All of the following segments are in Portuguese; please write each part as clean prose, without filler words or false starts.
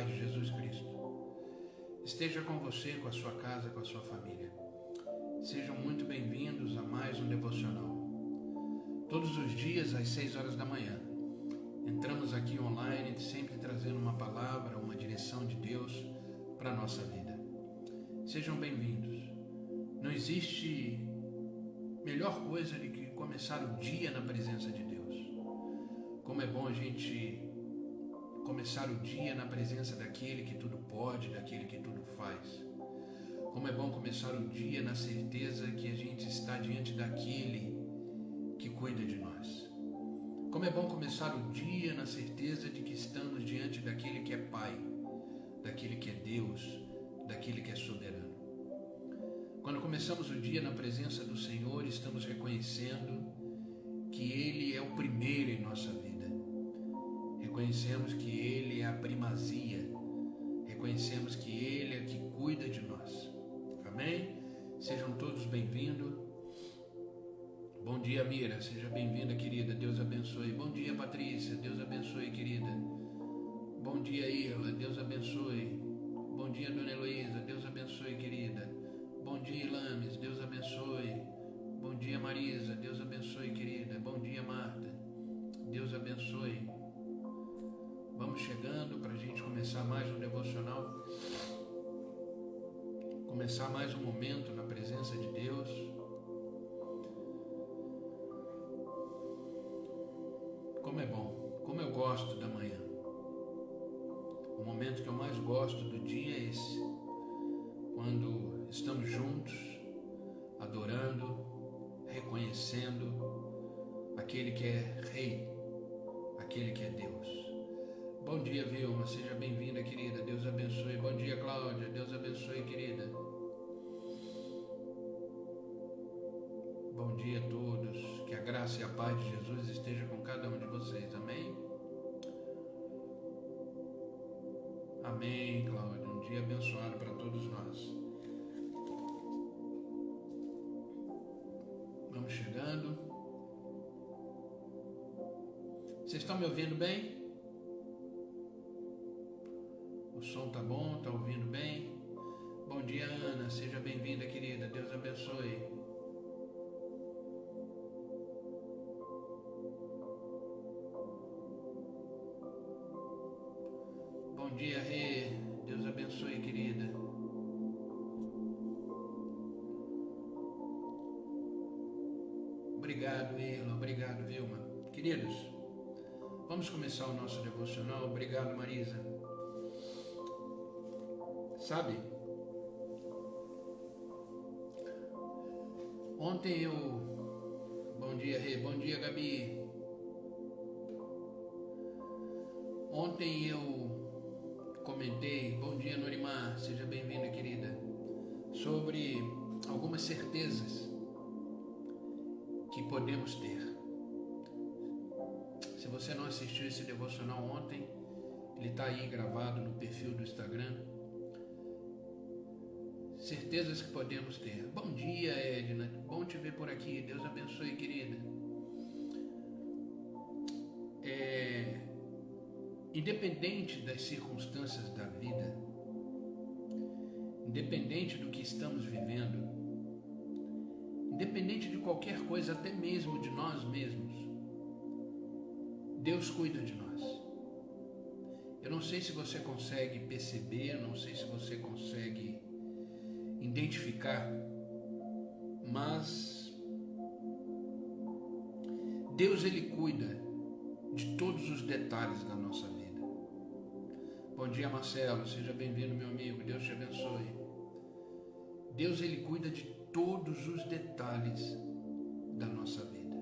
paz de Jesus Cristo esteja com você, com a sua casa, com a sua família. Sejam muito bem-vindos a mais um devocional. Todos os dias às 6 horas da manhã, entramos aqui online sempre trazendo uma palavra, uma direção de Deus para a nossa vida. Sejam bem-vindos. Não existe melhor coisa do que começar o dia na presença de Deus. Como é bom a gente começar o dia na presença daquele que tudo pode, daquele que tudo faz. Como é bom começar o dia na certeza que a gente está diante daquele que cuida de nós. Como é bom começar o dia na certeza de que estamos diante daquele que é Pai, daquele que é Deus, daquele que é soberano. Quando começamos o dia na presença do Senhor, estamos reconhecendo que Ele é o primeiro em nossa vida. Reconhecemos que Ele é a primazia. Reconhecemos que Ele é que cuida de nós. Amém? Sejam todos bem-vindos. Bom dia, Mira. Seja bem-vinda, querida. Deus abençoe. Bom dia, Patrícia. Deus abençoe, querida. Bom dia, Irla. Deus abençoe. Bom dia, Dona Heloísa. Deus abençoe, querida. Bom dia, Ilames. Deus abençoe. Bom dia, Marisa. Deus abençoe, querida. Bom dia, Marta. Deus abençoe. Vamos chegando para a gente começar mais um devocional. Começar mais um momento na presença de Deus. Como é bom, como eu gosto da manhã. O momento que eu mais gosto do dia é esse. Quando estamos juntos, adorando, reconhecendo aquele que é Rei, aquele que é Deus. Bom dia, Vilma, seja bem-vinda, querida, Deus abençoe. Bom dia, Cláudia, Deus abençoe, querida. Bom dia a todos, que a graça e a paz de Jesus esteja com cada um de vocês, amém? Amém, Cláudia, um dia abençoado para todos nós. Vamos chegando. Vocês estão me ouvindo bem? O som tá bom? Tá ouvindo bem? Bom dia, Ana. Seja bem-vinda, querida. Deus abençoe. Bom dia, Rê. Deus abençoe, querida. Obrigado, Irla. Obrigado, Vilma. Queridos, vamos começar o nosso devocional. Obrigado, Marisa. Sabe, ontem bom dia, Rê, bom dia, Gabi. Ontem eu comentei, bom dia, Norimar, seja bem-vinda, querida, sobre algumas certezas que podemos ter. Se você não assistiu esse devocional ontem, ele está aí gravado no perfil do Instagram. Certezas que podemos ter. Bom dia, Edna. Bom te ver por aqui. Deus abençoe, querida. Independente das circunstâncias da vida, independente do que estamos vivendo, independente de qualquer coisa, até mesmo de nós mesmos, Deus cuida de nós. Eu não sei se você consegue perceber, eu não sei se você consegue identificar, mas Deus, Ele cuida de todos os detalhes da nossa vida. Bom dia, Marcelo, seja bem-vindo, meu amigo, Deus te abençoe. Deus, Ele cuida de todos os detalhes da nossa vida.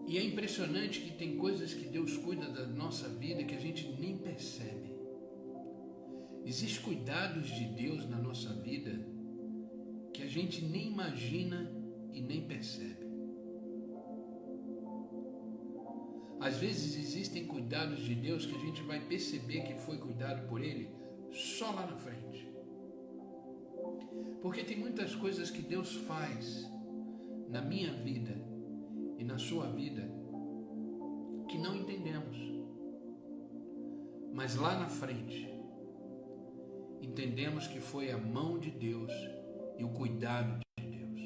E é impressionante que tem coisas que Deus cuida da nossa vida que a gente nem percebe. Existem cuidados de Deus na nossa vida que a gente nem imagina e nem percebe. Às vezes existem cuidados de Deus que a gente vai perceber que foi cuidado por Ele só lá na frente. Porque tem muitas coisas que Deus faz na minha vida e na sua vida que não entendemos. Mas lá na frente, entendemos que foi a mão de Deus e o cuidado de Deus.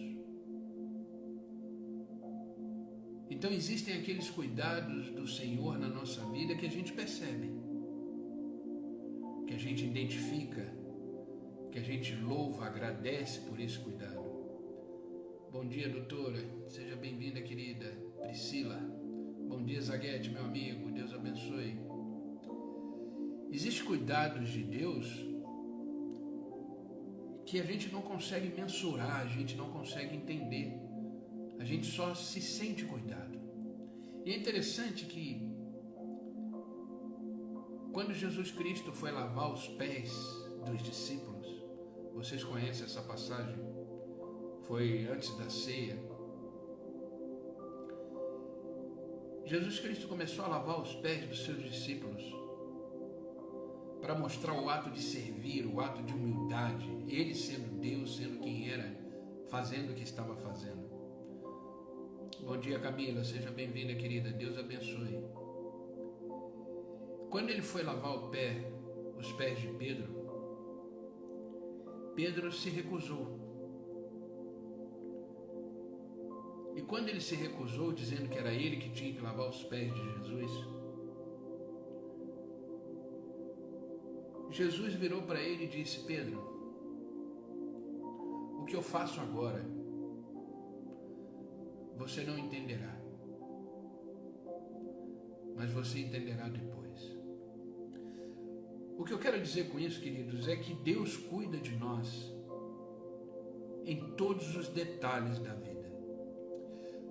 Então existem aqueles cuidados do Senhor na nossa vida que a gente percebe, que a gente identifica, que a gente louva, agradece por esse cuidado. Bom dia, doutora. Seja bem-vinda, querida Priscila. Bom dia, Zaguete, meu amigo. Deus abençoe. Existem cuidados de Deus que a gente não consegue mensurar, a gente não consegue entender. A gente só se sente cuidado. E é interessante que quando Jesus Cristo foi lavar os pés dos discípulos, vocês conhecem essa passagem? Foi antes da ceia. Jesus Cristo começou a lavar os pés dos seus discípulos para mostrar o ato de servir, o ato de humildade, ele sendo Deus, sendo quem era, fazendo o que estava fazendo. Bom dia, Camila, seja bem-vinda, querida, Deus abençoe. Quando ele foi lavar os pés de Pedro, Pedro se recusou. E quando ele se recusou, dizendo que era ele que tinha que lavar os pés de Jesus, Jesus virou para ele e disse: Pedro, o que eu faço agora, você não entenderá, mas você entenderá depois. O que eu quero dizer com isso, queridos, é que Deus cuida de nós em todos os detalhes da vida.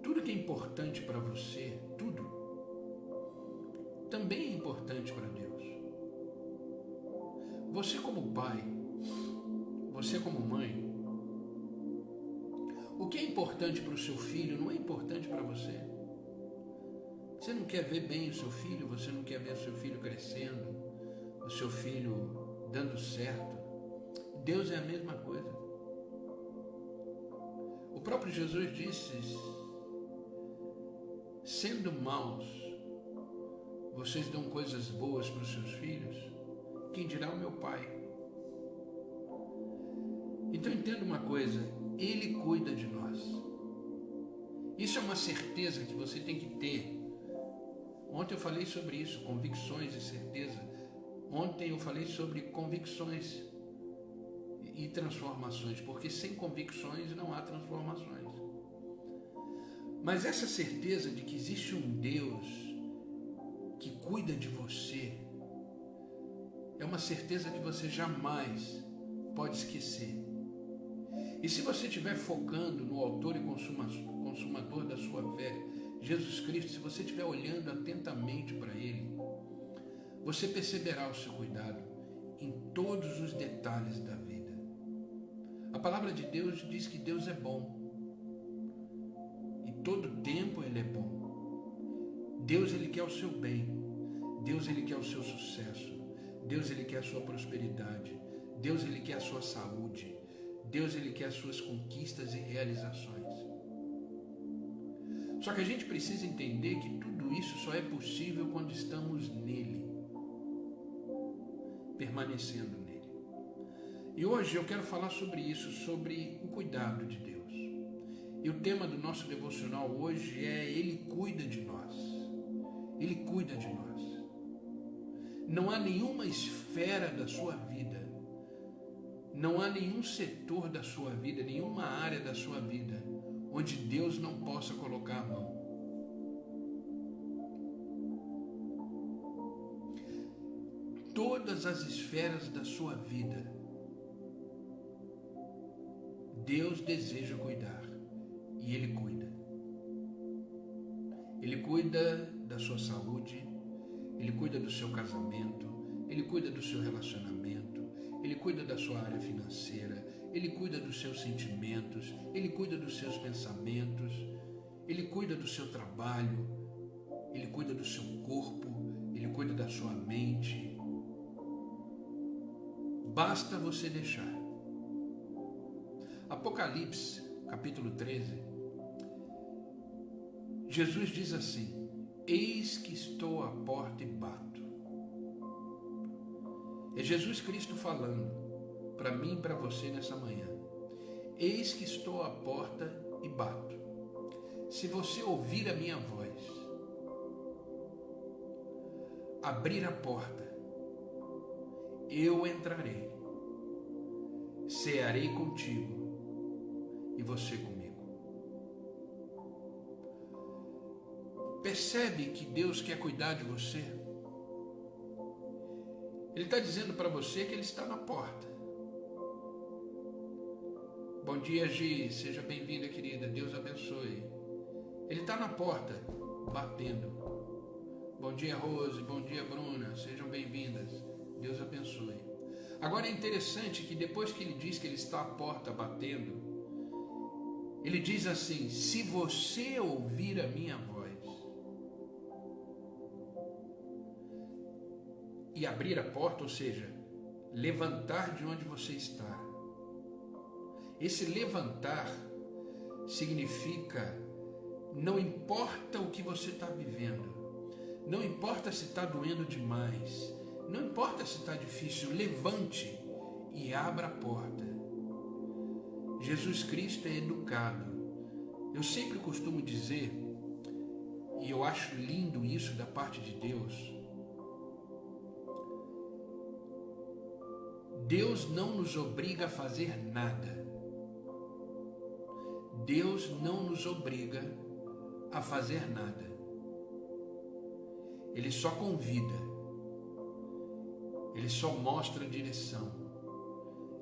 Tudo que é importante para você, tudo, também é importante para Deus. Você como pai, você como mãe, o que é importante para o seu filho não é importante para você. Você não quer ver bem o seu filho, você não quer ver o seu filho crescendo, o seu filho dando certo. Deus é a mesma coisa. O próprio Jesus disse: sendo maus, vocês dão coisas boas para os seus filhos, quem dirá o meu Pai? Então entenda uma coisa, Ele cuida de nós. Isso é uma certeza que você tem que ter. Ontem eu falei sobre isso, convicções e certeza. Ontem eu falei sobre convicções e transformações, porque sem convicções não há transformações. Mas essa certeza de que existe um Deus que cuida de você é uma certeza que você jamais pode esquecer. E se você estiver focando no autor e consumador da sua fé, Jesus Cristo, se você estiver olhando atentamente para Ele, você perceberá o seu cuidado em todos os detalhes da vida. A palavra de Deus diz que Deus é bom. E todo tempo Ele é bom. Deus, Ele quer o seu bem. Deus, Ele quer o seu sucesso. Deus, Ele quer a sua prosperidade. Deus, Ele quer a sua saúde. Deus, Ele quer as suas conquistas e realizações. Só que a gente precisa entender que tudo isso só é possível quando estamos nele, permanecendo nele. E hoje eu quero falar sobre isso, sobre o cuidado de Deus. E o tema do nosso devocional hoje é: Ele cuida de nós. Ele cuida de nós. Não há nenhuma esfera da sua vida, não há nenhum setor da sua vida, nenhuma área da sua vida onde Deus não possa colocar a mão. Todas as esferas da sua vida, Deus deseja cuidar e Ele cuida. Ele cuida da sua saúde, Ele cuida do seu casamento, Ele cuida do seu relacionamento, Ele cuida da sua área financeira, Ele cuida dos seus sentimentos, Ele cuida dos seus pensamentos, Ele cuida do seu trabalho, Ele cuida do seu corpo, Ele cuida da sua mente. Basta você deixar. Apocalipse, capítulo 13, Jesus diz assim: eis que estou à porta e bato. É Jesus Cristo falando para mim e para você nessa manhã. Eis que estou à porta e bato. Se você ouvir a minha voz, abrir a porta, eu entrarei, cearei contigo e você comigo. Percebe que Deus quer cuidar de você? Ele está dizendo para você que Ele está na porta. Bom dia, Gi, seja bem-vinda, querida, Deus abençoe. Ele está na porta, batendo. Bom dia, Rose, bom dia, Bruna, sejam bem-vindas, Deus abençoe. Agora é interessante que depois que ele diz que ele está à porta batendo, ele diz assim: se você ouvir a minha voz e abrir a porta, ou seja, levantar de onde você está. Esse levantar significa, não importa o que você está vivendo, não importa se está doendo demais, não importa se está difícil, levante e abra a porta. Jesus Cristo é educado. Eu sempre costumo dizer, e eu acho lindo isso da parte de Deus, Deus não nos obriga a fazer nada. Deus não nos obriga a fazer nada. Ele só convida. Ele só mostra a direção.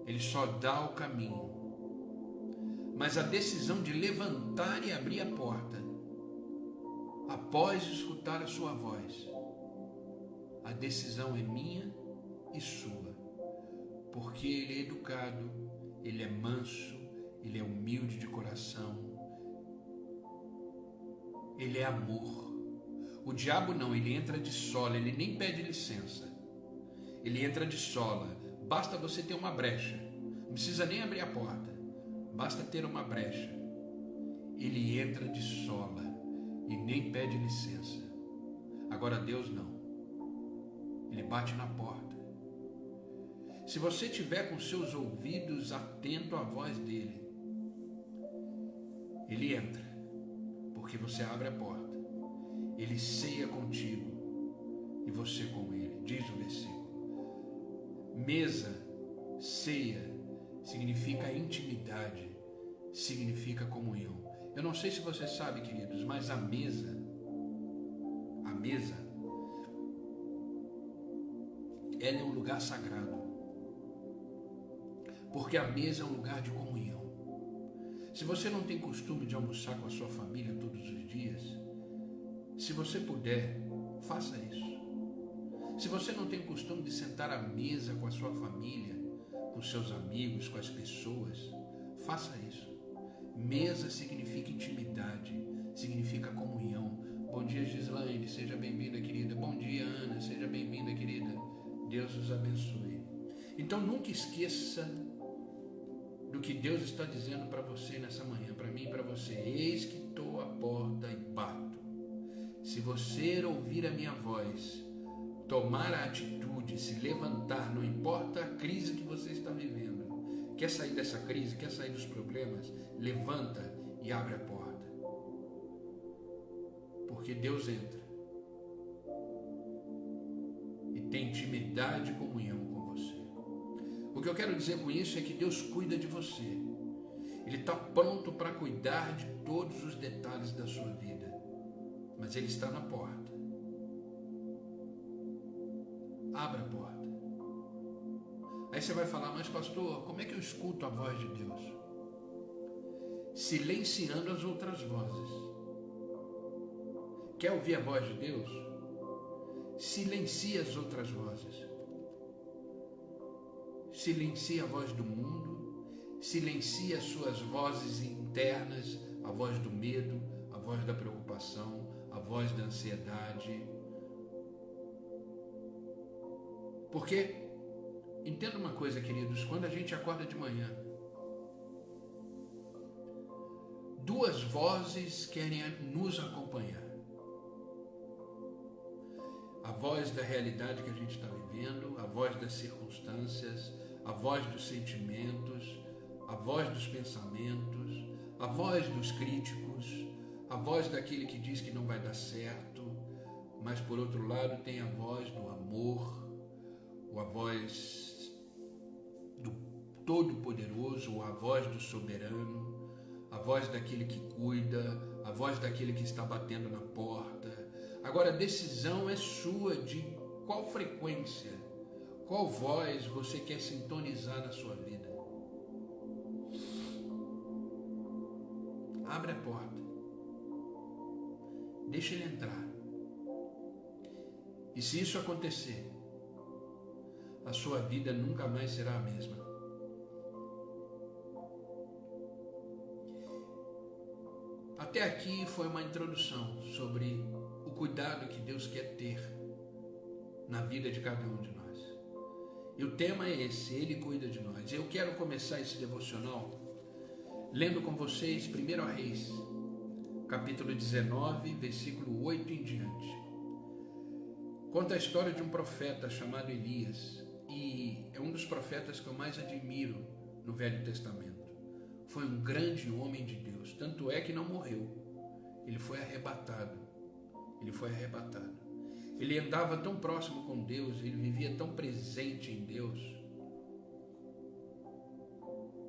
Ele só dá o caminho. Mas a decisão de levantar e abrir a porta, após escutar a sua voz, a decisão é minha e sua. Porque Ele é educado, Ele é manso, Ele é humilde de coração, Ele é amor. O diabo não, ele entra de sola, ele nem pede licença. Ele entra de sola, basta você ter uma brecha, não precisa nem abrir a porta, basta ter uma brecha. Ele entra de sola e nem pede licença. Agora Deus não, Ele bate na porta. Se você tiver com seus ouvidos atentos à voz dele, ele entra, porque você abre a porta. Ele ceia contigo e você com ele. Diz o versículo. Mesa, ceia, significa intimidade, significa comunhão. Eu não sei se você sabe, queridos, mas a mesa, ela é um lugar sagrado. Porque a mesa é um lugar de comunhão. Se você não tem costume de almoçar com a sua família todos os dias, se você puder, faça isso. Se você não tem costume de sentar à mesa com a sua família, com seus amigos, com as pessoas, faça isso. Mesa significa intimidade, significa comunhão. Bom dia, Gislaine, seja bem-vinda, querida. Bom dia, Ana, seja bem-vinda, querida. Deus os abençoe. Então nunca esqueça do que Deus está dizendo para você nessa manhã, para mim e para você. Eis que estou à porta e bato. Se você ouvir a minha voz, tomar a atitude, se levantar, não importa a crise que você está vivendo, quer sair dessa crise, quer sair dos problemas, levanta e abre a porta. Porque Deus entra e tem intimidade e comunhão com você. O que eu quero dizer com isso é que Deus cuida de você. Ele está pronto para cuidar de todos os detalhes da sua vida. Mas Ele está na porta. Abra a porta. Aí você vai falar, mas pastor, como é que eu escuto a voz de Deus? Silenciando as outras vozes. Quer ouvir a voz de Deus? Silencie as outras vozes. Silencie a voz do mundo, silencie as suas vozes internas, a voz do medo, a voz da preocupação, a voz da ansiedade. Porque, entenda uma coisa, queridos, quando a gente acorda de manhã, duas vozes querem nos acompanhar. A voz da realidade que a gente está vivendo, a voz das circunstâncias, a voz dos sentimentos, a voz dos pensamentos, a voz dos críticos, a voz daquele que diz que não vai dar certo, mas por outro lado tem a voz do amor, a voz do Todo-Poderoso, a voz do Soberano, a voz daquele que cuida, a voz daquele que está batendo na porta. Agora a decisão é sua de qual frequência, qual voz você quer sintonizar na sua vida. Abre a porta, deixa ele entrar. E se isso acontecer, a sua vida nunca mais será a mesma. Até aqui foi uma introdução sobre o cuidado que Deus quer ter na vida de cada um de nós. E o tema é esse, Ele cuida de nós. Eu quero começar esse devocional lendo com vocês 1 Reis, capítulo 19, versículo 8 em diante. Conta a história de um profeta chamado Elias, e é um dos profetas que eu mais admiro no Velho Testamento. Foi um grande homem de Deus, tanto é que não morreu. Ele foi arrebatado. Ele andava tão próximo com Deus, ele vivia tão presente em Deus,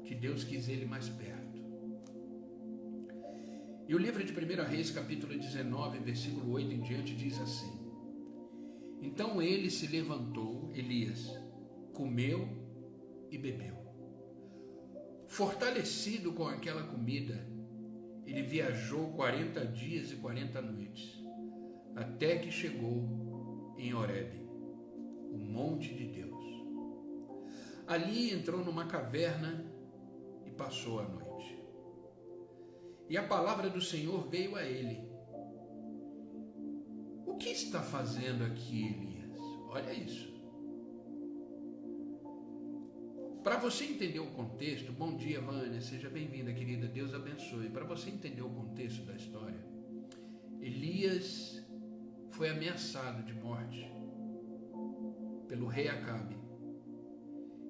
que Deus quis ele mais perto. E o livro de 1 Reis, capítulo 19, versículo 8 em diante, diz assim: Então ele se levantou, Elias, comeu e bebeu. Fortalecido com aquela comida, ele viajou 40 dias e 40 noites, até que chegou em Horebe, o monte de Deus. Ali entrou numa caverna e passou a noite. E a palavra do Senhor veio a ele: O que está fazendo aqui, Elias? Olha isso. Para você entender o contexto, bom dia, Vânia, seja bem-vinda, querida, Deus abençoe. Para você entender o contexto da história, Elias foi ameaçado de morte pelo rei Acabe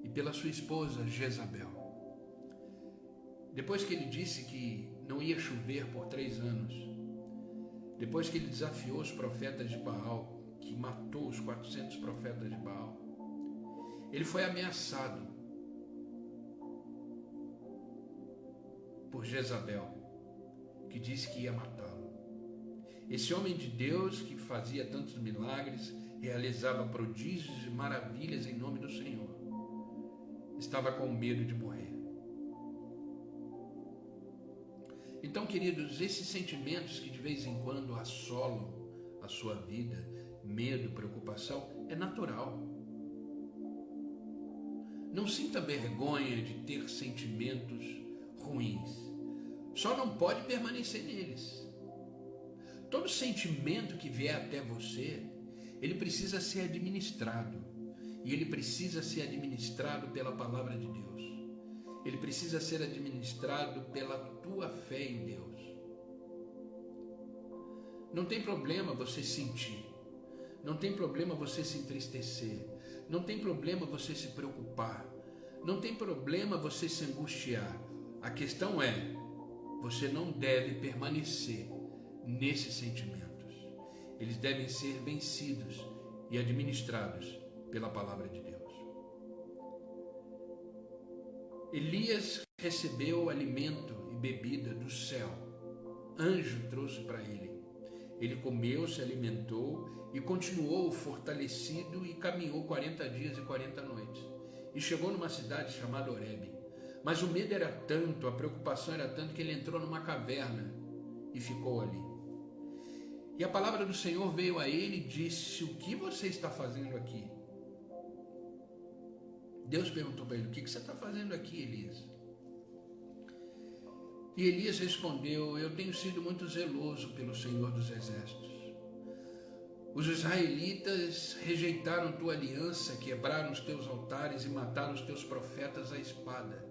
e pela sua esposa Jezabel. Depois que ele disse que não ia chover por 3 anos, depois que ele desafiou os profetas de Baal, que matou os 400 profetas de Baal, ele foi ameaçado por Jezabel, que disse que ia matá-lo. Esse homem de Deus, que fazia tantos milagres, realizava prodígios e maravilhas em nome do Senhor, estava com medo de morrer. Então, queridos, esses sentimentos que de vez em quando assolam a sua vida, medo, preocupação, é natural. Não sinta vergonha de ter sentimentos ruins. Só não pode permanecer neles. Todo sentimento que vier até você, ele precisa ser administrado. E ele precisa ser administrado pela palavra de Deus. Ele precisa ser administrado pela tua fé em Deus. Não tem problema você sentir. Não tem problema você se entristecer. Não tem problema você se preocupar. Não tem problema você se angustiar. A questão é, você não deve permanecer nesses sentimentos. Eles devem ser vencidos e administrados pela palavra de Deus. Elias recebeu alimento e bebida do céu. Anjo trouxe para ele. Ele comeu, se alimentou e continuou fortalecido e caminhou 40 dias e 40 noites. E chegou numa cidade chamada Horebe. Mas o medo era tanto, a preocupação era tanto, que ele entrou numa caverna e ficou ali. E a palavra do Senhor veio a ele e disse: O que você está fazendo aqui? Deus perguntou para ele: O que você está fazendo aqui, Elias? E Elias respondeu: Eu tenho sido muito zeloso pelo Senhor dos Exércitos. Os israelitas rejeitaram tua aliança, quebraram os teus altares e mataram os teus profetas à espada.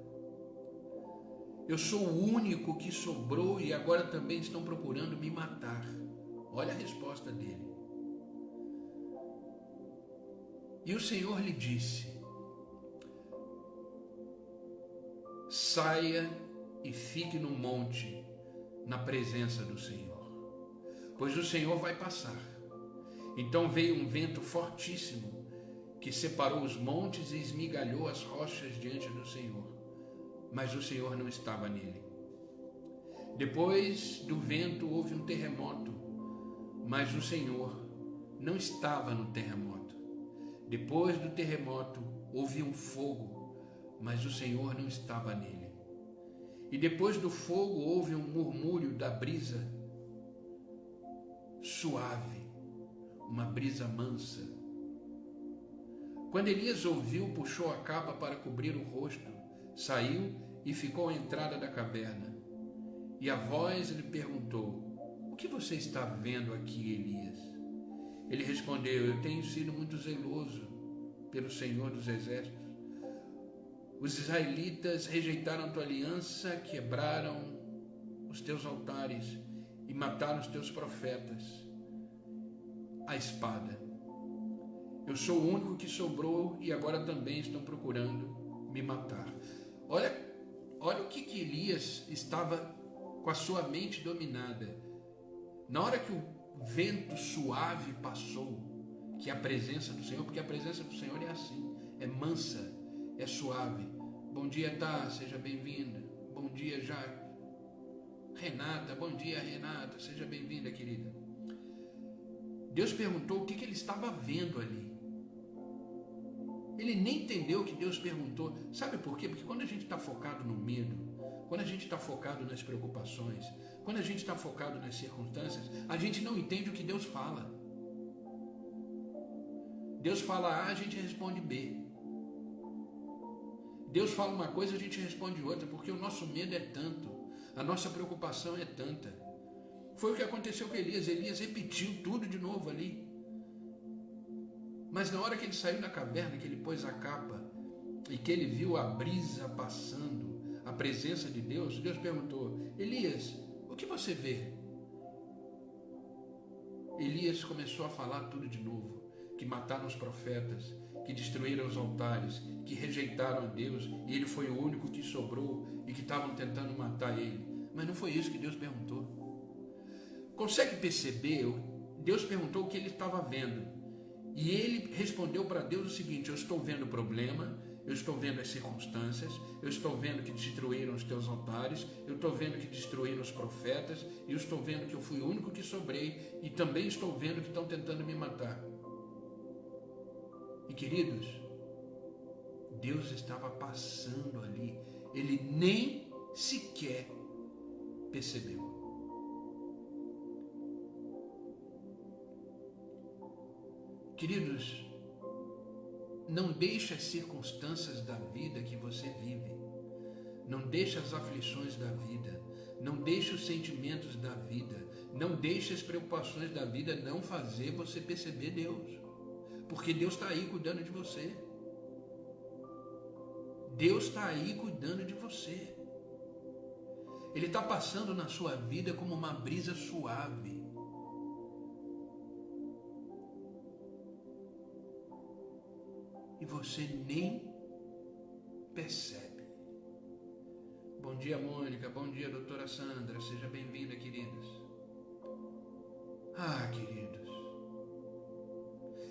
Eu sou o único que sobrou e agora também estão procurando me matar. Olha a resposta dele. E o Senhor lhe disse: saia e fique no monte, na presença do Senhor, pois o Senhor vai passar. Então veio um vento fortíssimo, que separou os montes e esmigalhou as rochas diante do Senhor, mas o Senhor não estava nele. Depois do vento houve um terremoto, mas o Senhor não estava no terremoto. Depois do terremoto houve um fogo, mas o Senhor não estava nele. E depois do fogo houve um murmúrio da brisa suave, uma brisa mansa. Quando Elias ouviu, puxou a capa para cobrir o rosto, saiu e ficou à entrada da caverna. E a voz lhe perguntou: o que você está vendo aqui, Elias? Ele respondeu: eu tenho sido muito zeloso pelo Senhor dos Exércitos. Os israelitas rejeitaram a tua aliança, quebraram os teus altares e mataram os teus profetas à espada. Eu sou o único que sobrou e agora também estão procurando me matar. Olha o que Elias estava com a sua mente dominada. Na hora que o vento suave passou, que é a presença do Senhor, porque a presença do Senhor é assim, é mansa, é suave. Bom dia, Tá, seja bem-vinda. Bom dia, Jaco. Renata, bom dia, Renata, seja bem-vinda, querida. Deus perguntou o que ele estava vendo ali. Ele nem entendeu o que Deus perguntou. Sabe por quê? Porque quando a gente está focado no medo, quando a gente está focado nas preocupações, quando a gente está focado nas circunstâncias, a gente não entende o que Deus fala. Deus fala A, a gente responde B. Deus fala uma coisa, a gente responde outra, porque o nosso medo é tanto, a nossa preocupação é tanta. Foi o que aconteceu com Elias. Elias repetiu tudo de novo ali. Mas na hora que ele saiu da caverna, que ele pôs a capa e que ele viu a brisa passando, a presença de Deus, Deus perguntou: Elias, o que você vê? Elias começou a falar tudo de novo, que mataram os profetas, que destruíram os altares, que rejeitaram a Deus, e ele foi o único que sobrou e que estavam tentando matar ele. Mas não foi isso que Deus perguntou. Consegue perceber? Deus perguntou o que ele estava vendo. E ele respondeu para Deus o seguinte: eu estou vendo o problema, eu estou vendo as circunstâncias, eu estou vendo que destruíram os teus altares, eu estou vendo que destruíram os profetas, e eu estou vendo que eu fui o único que sobrei, e também estou vendo que estão tentando me matar. E queridos, Deus estava passando ali, ele nem sequer percebeu. Queridos, não deixe as circunstâncias da vida que você vive, não deixe as aflições da vida, não deixe os sentimentos da vida, não deixe as preocupações da vida não fazer você perceber Deus, porque Deus está aí cuidando de você. Deus está aí cuidando de você. Ele está passando na sua vida como uma brisa suave. E você nem percebe. Bom dia, Mônica. Bom dia, doutora Sandra. Seja bem-vinda, queridos. Ah, queridos.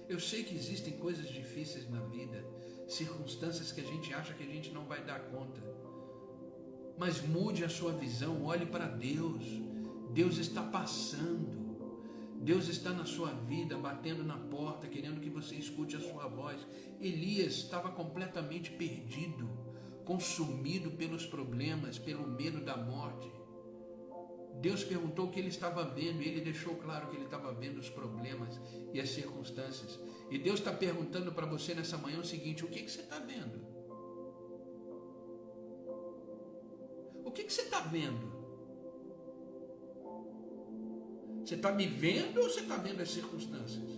Eu sei que existem coisas difíceis na vida, circunstâncias que a gente acha que a gente não vai dar conta. Mas mude a sua visão, olhe para Deus. Deus está passando. Deus está na sua vida, batendo na porta, querendo que você escute a sua voz. Elias estava completamente perdido, consumido pelos problemas, pelo medo da morte. Deus perguntou o que ele estava vendo e ele deixou claro que ele estava vendo os problemas e as circunstâncias. E Deus está perguntando para você nessa manhã o seguinte: o que você está vendo? O que você está vendo? Você está me vendo ou você está vendo as circunstâncias?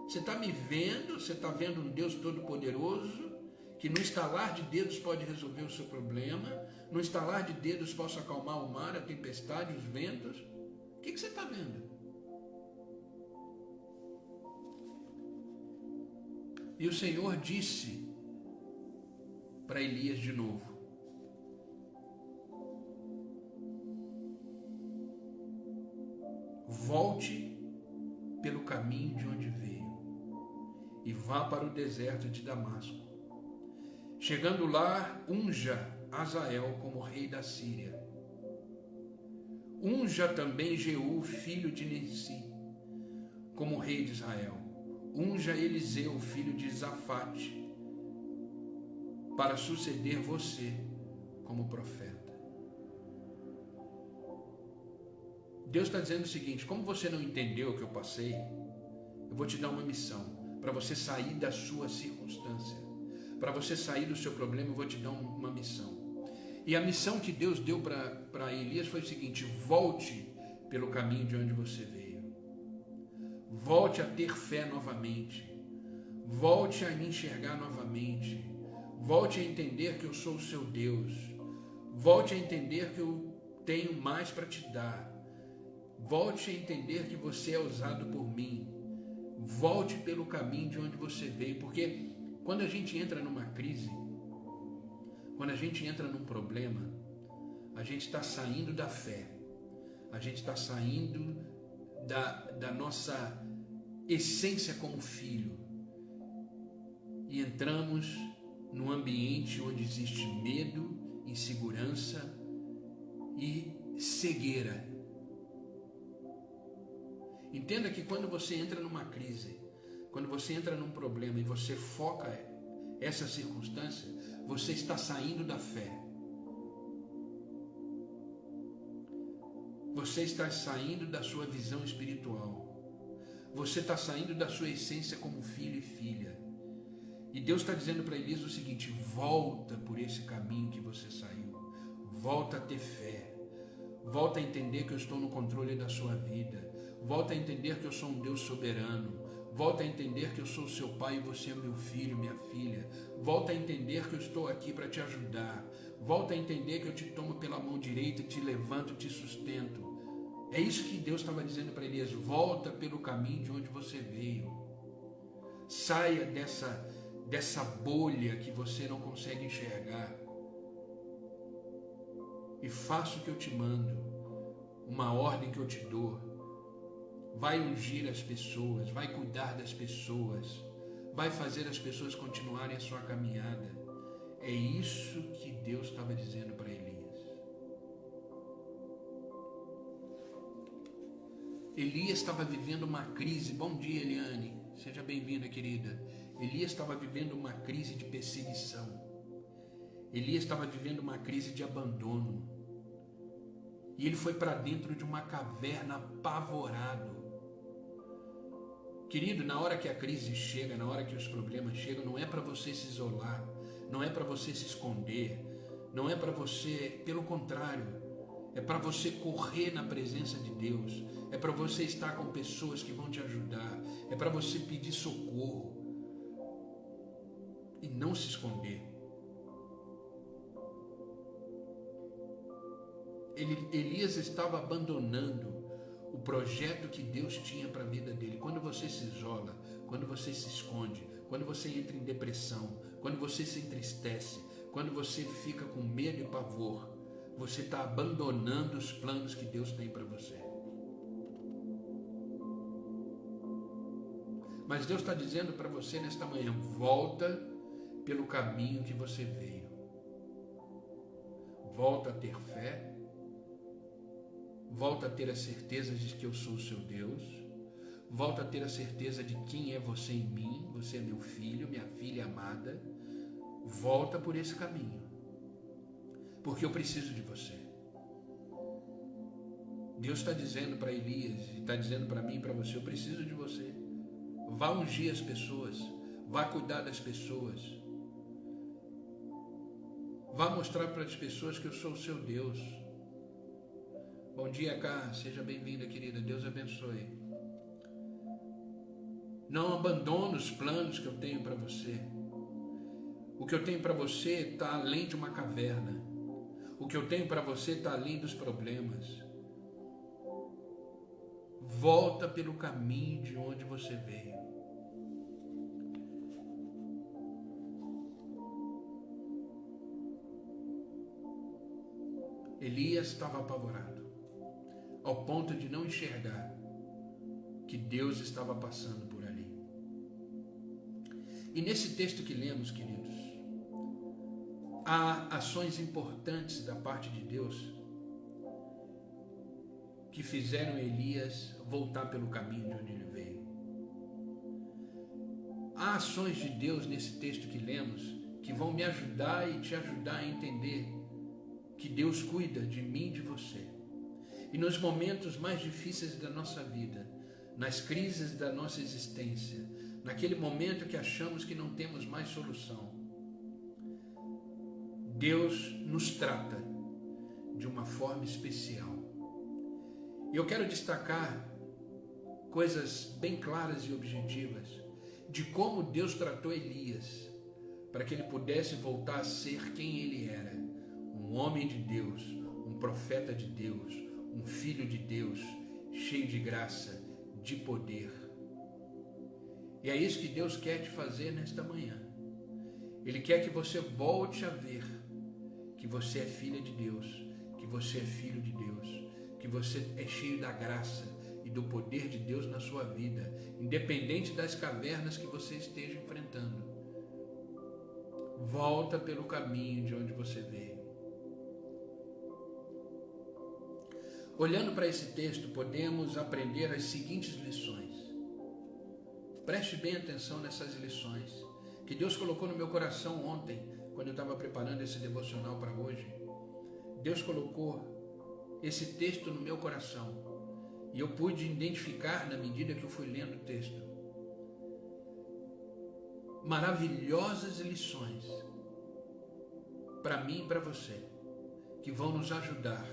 Você está me vendo, você está vendo um Deus todo-poderoso, que no estalar de dedos pode resolver o seu problema, no estalar de dedos possa acalmar o mar, a tempestade, os ventos. O que você está vendo? E o Senhor disse para Elias de novo: volte pelo caminho de onde veio e vá para o deserto de Damasco. Chegando lá, unja Azael como rei da Síria. Unja também Jeú, filho de Nissi, como rei de Israel. Unja Eliseu, filho de Safate, para suceder você como profeta. Deus está dizendo o seguinte: como você não entendeu o que eu passei, eu vou te dar uma missão para você sair da sua circunstância, para você sair do seu problema. Eu vou te dar uma missão. E a missão que Deus deu para Elias foi o seguinte: volte pelo caminho de onde você veio, volte a ter fé novamente, volte a me enxergar novamente, volte a entender que eu sou o seu Deus, volte a entender que eu tenho mais para te dar, volte a entender que você é usado por mim, volte pelo caminho de onde você veio. Porque quando a gente entra numa crise, quando a gente entra num problema, a gente está saindo da fé, a gente está saindo da nossa essência como filho e entramos num ambiente onde existe medo, insegurança e cegueira. Entenda que quando você entra numa crise, quando você entra num problema e você foca essa circunstância, você está saindo da fé. Você está saindo da sua visão espiritual. Você está saindo da sua essência como filho e filha. E Deus está dizendo para Elias o seguinte: volta por esse caminho que você saiu. Volta a ter fé. Volta a entender que eu estou no controle da sua vida. Volta a entender que eu sou um Deus soberano. Volta a entender que eu sou seu pai e você é meu filho, minha filha. Volta a entender que eu estou aqui para te ajudar. Volta a entender que eu te tomo pela mão direita, te levanto, te sustento. É isso que Deus estava dizendo para Elias: volta pelo caminho de onde você veio. Saia dessa bolha que você não consegue enxergar. E faça o que eu te mando, uma ordem que eu te dou. Vai ungir as pessoas, vai cuidar das pessoas, vai fazer as pessoas continuarem a sua caminhada. É isso que Deus estava dizendo para Elias. Elias estava vivendo uma crise. Bom dia, Eliane, seja bem-vinda, querida. Elias estava vivendo uma crise de perseguição. Elias estava vivendo uma crise de abandono. E ele foi para dentro de uma caverna apavorado. Querido, na hora que a crise chega, na hora que os problemas chegam, não é para você se isolar, não é para você se esconder, não é para você, pelo contrário, é para você correr na presença de Deus, é para você estar com pessoas que vão te ajudar, é para você pedir socorro e não se esconder. Elias estava abandonando o projeto que Deus tinha para a vida dele. Quando você se isola, quando você se esconde, quando você entra em depressão, quando você se entristece, quando você fica com medo e pavor, você está abandonando os planos que Deus tem para você. Mas Deus está dizendo para você nesta manhã: volta pelo caminho que você veio. Volta a ter fé. Volta a ter a certeza de que eu sou o seu Deus. Volta a ter a certeza de quem é você em mim. Você é meu filho, minha filha amada. Volta por esse caminho, porque eu preciso de você. Deus está dizendo para Elias, e está dizendo para mim e para você: eu preciso de você. Vá ungir as pessoas, vá cuidar das pessoas, vá mostrar para as pessoas que eu sou o seu Deus. Bom dia, Cá, seja bem-vinda, querida, Deus abençoe. Não abandone os planos que eu tenho para você. O que eu tenho para você está além de uma caverna. O que eu tenho para você está além dos problemas. Volta pelo caminho de onde você veio. Elias estava apavorado, ao ponto de não enxergar que Deus estava passando por ali. E nesse texto que lemos, queridos, há ações importantes da parte de Deus que fizeram Elias voltar pelo caminho de onde ele veio. Há ações de Deus nesse texto que lemos que vão me ajudar e te ajudar a entender que Deus cuida de mim e de você. E nos momentos mais difíceis da nossa vida, nas crises da nossa existência, naquele momento que achamos que não temos mais solução, Deus nos trata de uma forma especial. E eu quero destacar coisas bem claras e objetivas de como Deus tratou Elias para que ele pudesse voltar a ser quem ele era, um homem de Deus, um profeta de Deus, um filho de Deus, cheio de graça, de poder. E é isso que Deus quer te fazer nesta manhã. Ele quer que você volte a ver que você é filha de Deus, que você é filho de Deus, que você é cheio da graça e do poder de Deus na sua vida, independente das cavernas que você esteja enfrentando. Volta pelo caminho de onde você veio. Olhando para esse texto, podemos aprender as seguintes lições. Preste bem atenção nessas lições que Deus colocou no meu coração ontem, quando eu estava preparando esse devocional para hoje. Deus colocou esse texto no meu coração e eu pude identificar na medida que eu fui lendo o texto maravilhosas lições para mim e para você, que vão nos ajudar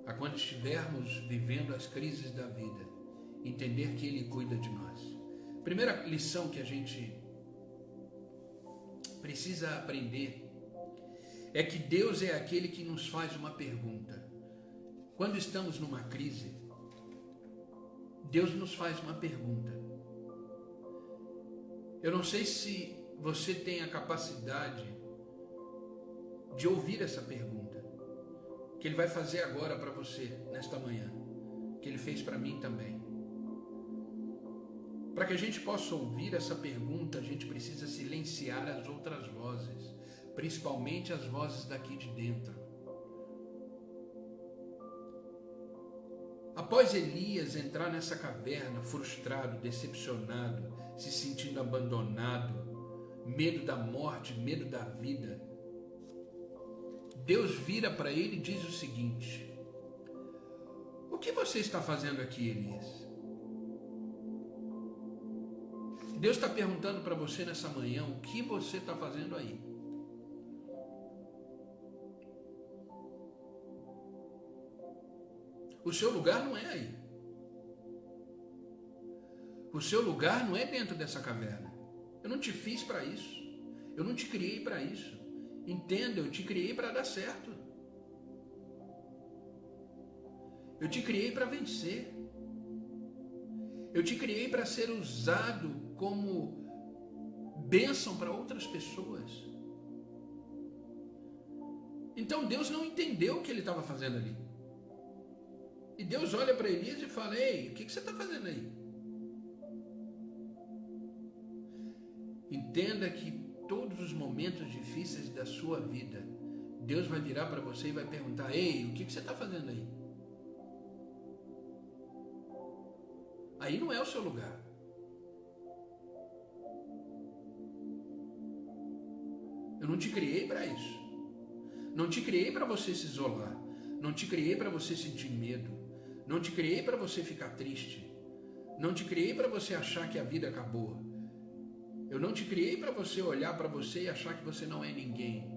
a, quando estivermos vivendo as crises da vida, entender que Ele cuida de nós. Primeira lição que a gente precisa aprender é que Deus é aquele que nos faz uma pergunta. Quando estamos numa crise, Deus nos faz uma pergunta. Eu não sei se você tem a capacidade de ouvir essa pergunta que Ele vai fazer agora para você nesta manhã, que Ele fez para mim também. Para que a gente possa ouvir essa pergunta, a gente precisa silenciar as outras vozes, principalmente as vozes daqui de dentro. Após Elias entrar nessa caverna, frustrado, decepcionado, se sentindo abandonado, medo da morte, medo da vida, Deus vira para ele e diz o seguinte: o que você está fazendo aqui, Elias? Deus está perguntando para você nessa manhã, o que você está fazendo aí? O seu lugar não é aí. O seu lugar não é dentro dessa caverna. Eu não te fiz para isso. Eu não te criei para isso. Entenda, eu te criei para dar certo. Eu te criei para vencer. Eu te criei para ser usado como bênção para outras pessoas. Então Deus não entendeu o que ele estava fazendo ali. E Deus olha para Elias e fala: ei, o que você está fazendo aí? Entenda que todos os momentos difíceis da sua vida, Deus vai virar para você e vai perguntar: ei, o que você está fazendo aí? Aí não é o seu lugar. Eu não te criei para isso. Não te criei para você se isolar. Não te criei para você sentir medo. Não te criei para você ficar triste. Não te criei para você achar que a vida acabou. Eu não te criei para você olhar para você e achar que você não é ninguém.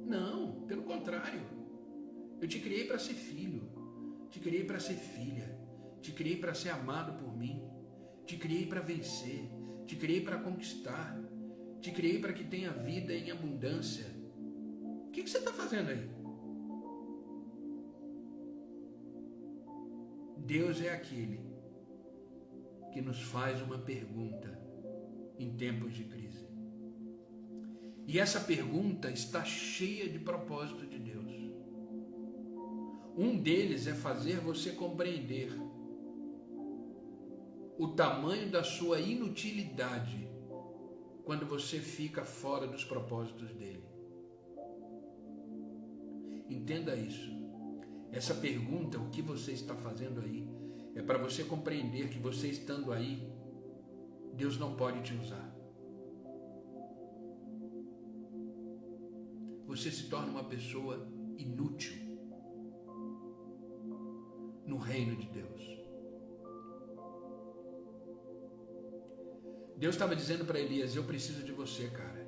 Não, pelo contrário. Eu te criei para ser filho. Te criei para ser filha. Te criei para ser amado por mim. Te criei para vencer. Te criei para conquistar. Te criei para que tenha vida em abundância. O que você está fazendo aí? Deus é aquele que nos faz uma pergunta em tempos de crise. E essa pergunta está cheia de propósito de Deus. Um deles é fazer você compreender o tamanho da sua inutilidade quando você fica fora dos propósitos dele. Entenda isso. Essa pergunta, o que você está fazendo aí, é para você compreender que você estando aí, Deus não pode te usar. Você se torna uma pessoa inútil no reino de Deus. Deus estava dizendo para Elias, eu preciso de você, cara.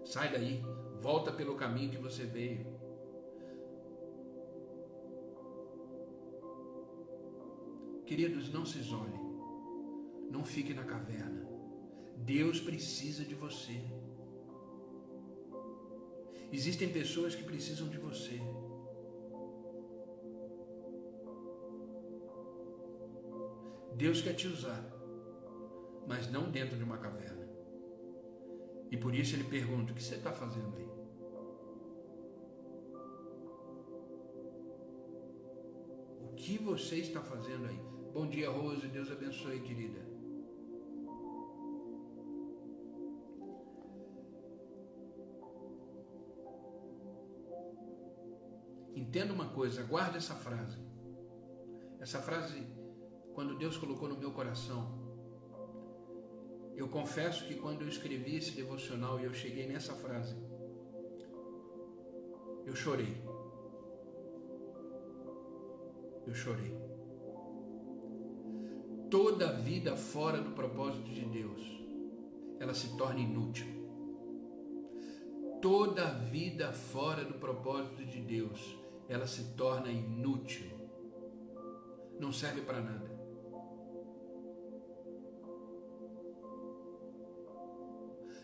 Sai daí, volta pelo caminho que você veio. Queridos, não se isole. Não fique na caverna. Deus precisa de você. Existem pessoas que precisam de você. Deus quer te usar, mas não dentro de uma caverna. E por isso ele pergunta, o que você está fazendo aí? O que você está fazendo aí? Bom dia, Rose, Deus abençoe, querida. Entenda uma coisa, guarde essa frase. Essa frase, quando Deus colocou no meu coração, eu confesso que quando eu escrevi esse devocional e eu cheguei nessa frase, eu chorei. Eu chorei. Toda vida fora do propósito de Deus, ela se torna inútil. Toda vida fora do propósito de Deus, ela se torna inútil. Não serve para nada.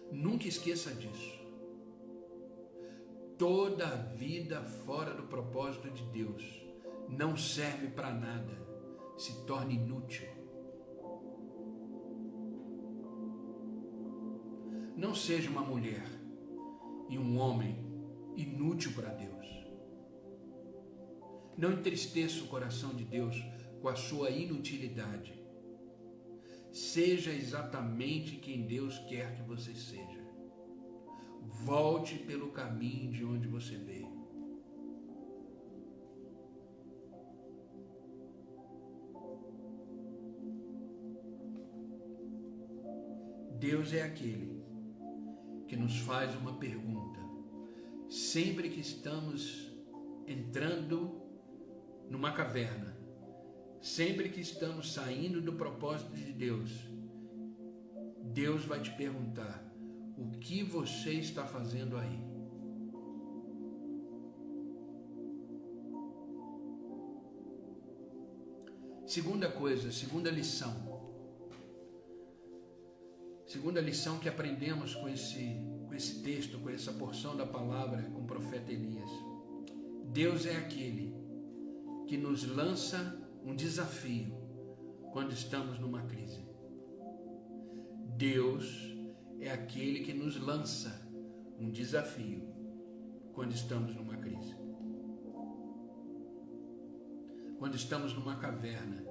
Nunca esqueça disso. Toda vida fora do propósito de Deus não serve para nada, se torna inútil. Não seja uma mulher e um homem inútil para Deus. Não entristeça o coração de Deus com a sua inutilidade. Seja exatamente quem Deus quer que você seja. Volte pelo caminho de onde você veio. Deus é aquele que nos faz uma pergunta. Sempre que estamos entrando numa caverna, sempre que estamos saindo do propósito de Deus, Deus vai te perguntar, o que você está fazendo aí? Segunda coisa, segunda lição que aprendemos com esse texto, com essa porção da palavra, com o profeta Elias. Deus é aquele que nos lança um desafio quando estamos numa crise. Deus é aquele que nos lança um desafio quando estamos numa crise. Quando estamos numa caverna,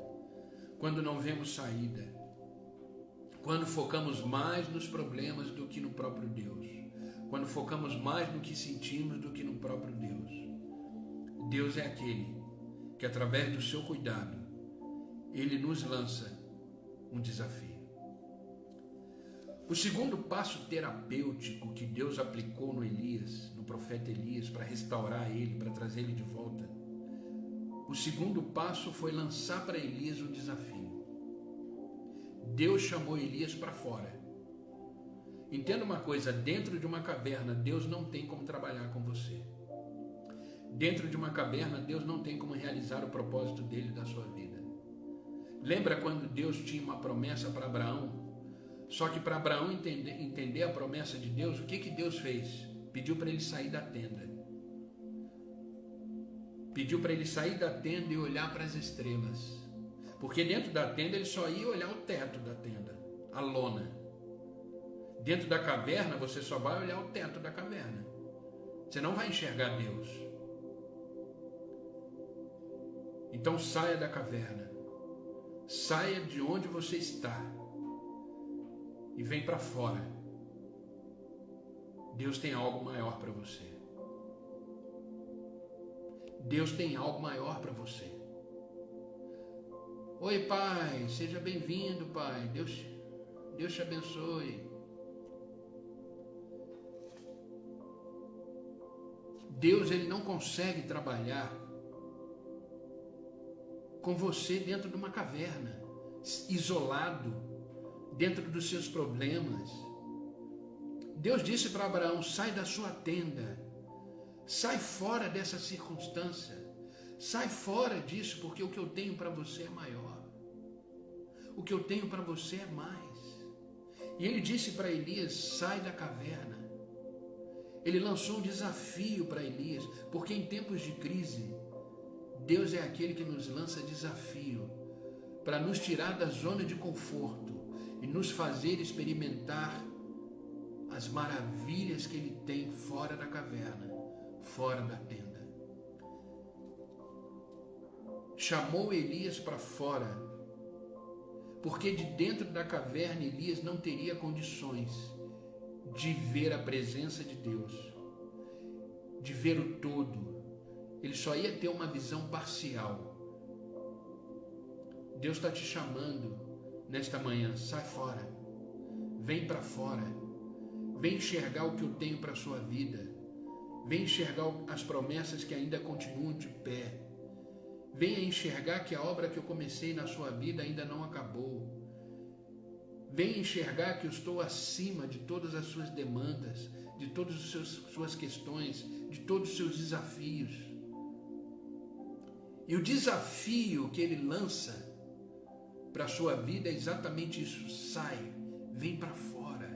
quando não vemos saída, quando focamos mais nos problemas do que no próprio Deus, quando focamos mais no que sentimos do que no próprio Deus. Deus é aquele que, através do seu cuidado, Ele nos lança um desafio. O segundo passo terapêutico que Deus aplicou no Elias, no profeta Elias, para restaurar ele, para trazer ele de volta, o segundo passo foi lançar para Elias um desafio. Deus chamou Elias para fora. Entenda uma coisa, dentro de uma caverna, Deus não tem como trabalhar com você. Dentro de uma caverna, Deus não tem como realizar o propósito dele da sua vida. Lembra quando Deus tinha uma promessa para Abraão? Só que para Abraão entender a promessa de Deus, o que Deus fez? Pediu para ele sair da tenda. Pediu para ele sair da tenda e olhar para as estrelas. Porque dentro da tenda ele só ia olhar o teto da tenda, a lona. Dentro da caverna você só vai olhar o teto da caverna. Você não vai enxergar Deus. Então saia da caverna, saia de onde você está e vem para fora. Deus tem algo maior para você. Deus tem algo maior para você. Oi, pai, seja bem-vindo, pai. Deus te abençoe. Deus, ele não consegue trabalhar com você dentro de uma caverna, isolado, dentro dos seus problemas. Deus disse para Abraão: sai da sua tenda, sai fora dessa circunstância, sai fora disso, porque o que eu tenho para você é maior, o que eu tenho para você é mais. E ele disse para Elias: sai da caverna. Ele lançou um desafio para Elias, porque em tempos de crise, Deus é aquele que nos lança desafio para nos tirar da zona de conforto e nos fazer experimentar as maravilhas que Ele tem fora da caverna, fora da tenda. Chamou Elias para fora, porque de dentro da caverna Elias não teria condições de ver a presença de Deus, de ver o todo. Ele só ia ter uma visão parcial. Deus está te chamando nesta manhã: sai fora, vem para fora, vem enxergar o que eu tenho para a sua vida, vem enxergar as promessas que ainda continuam de pé, venha enxergar que a obra que eu comecei na sua vida ainda não acabou, venha enxergar que eu estou acima de todas as suas demandas, de todas as suas questões, de todos os seus desafios. E o desafio que Ele lança para a sua vida é exatamente isso: sai, vem para fora.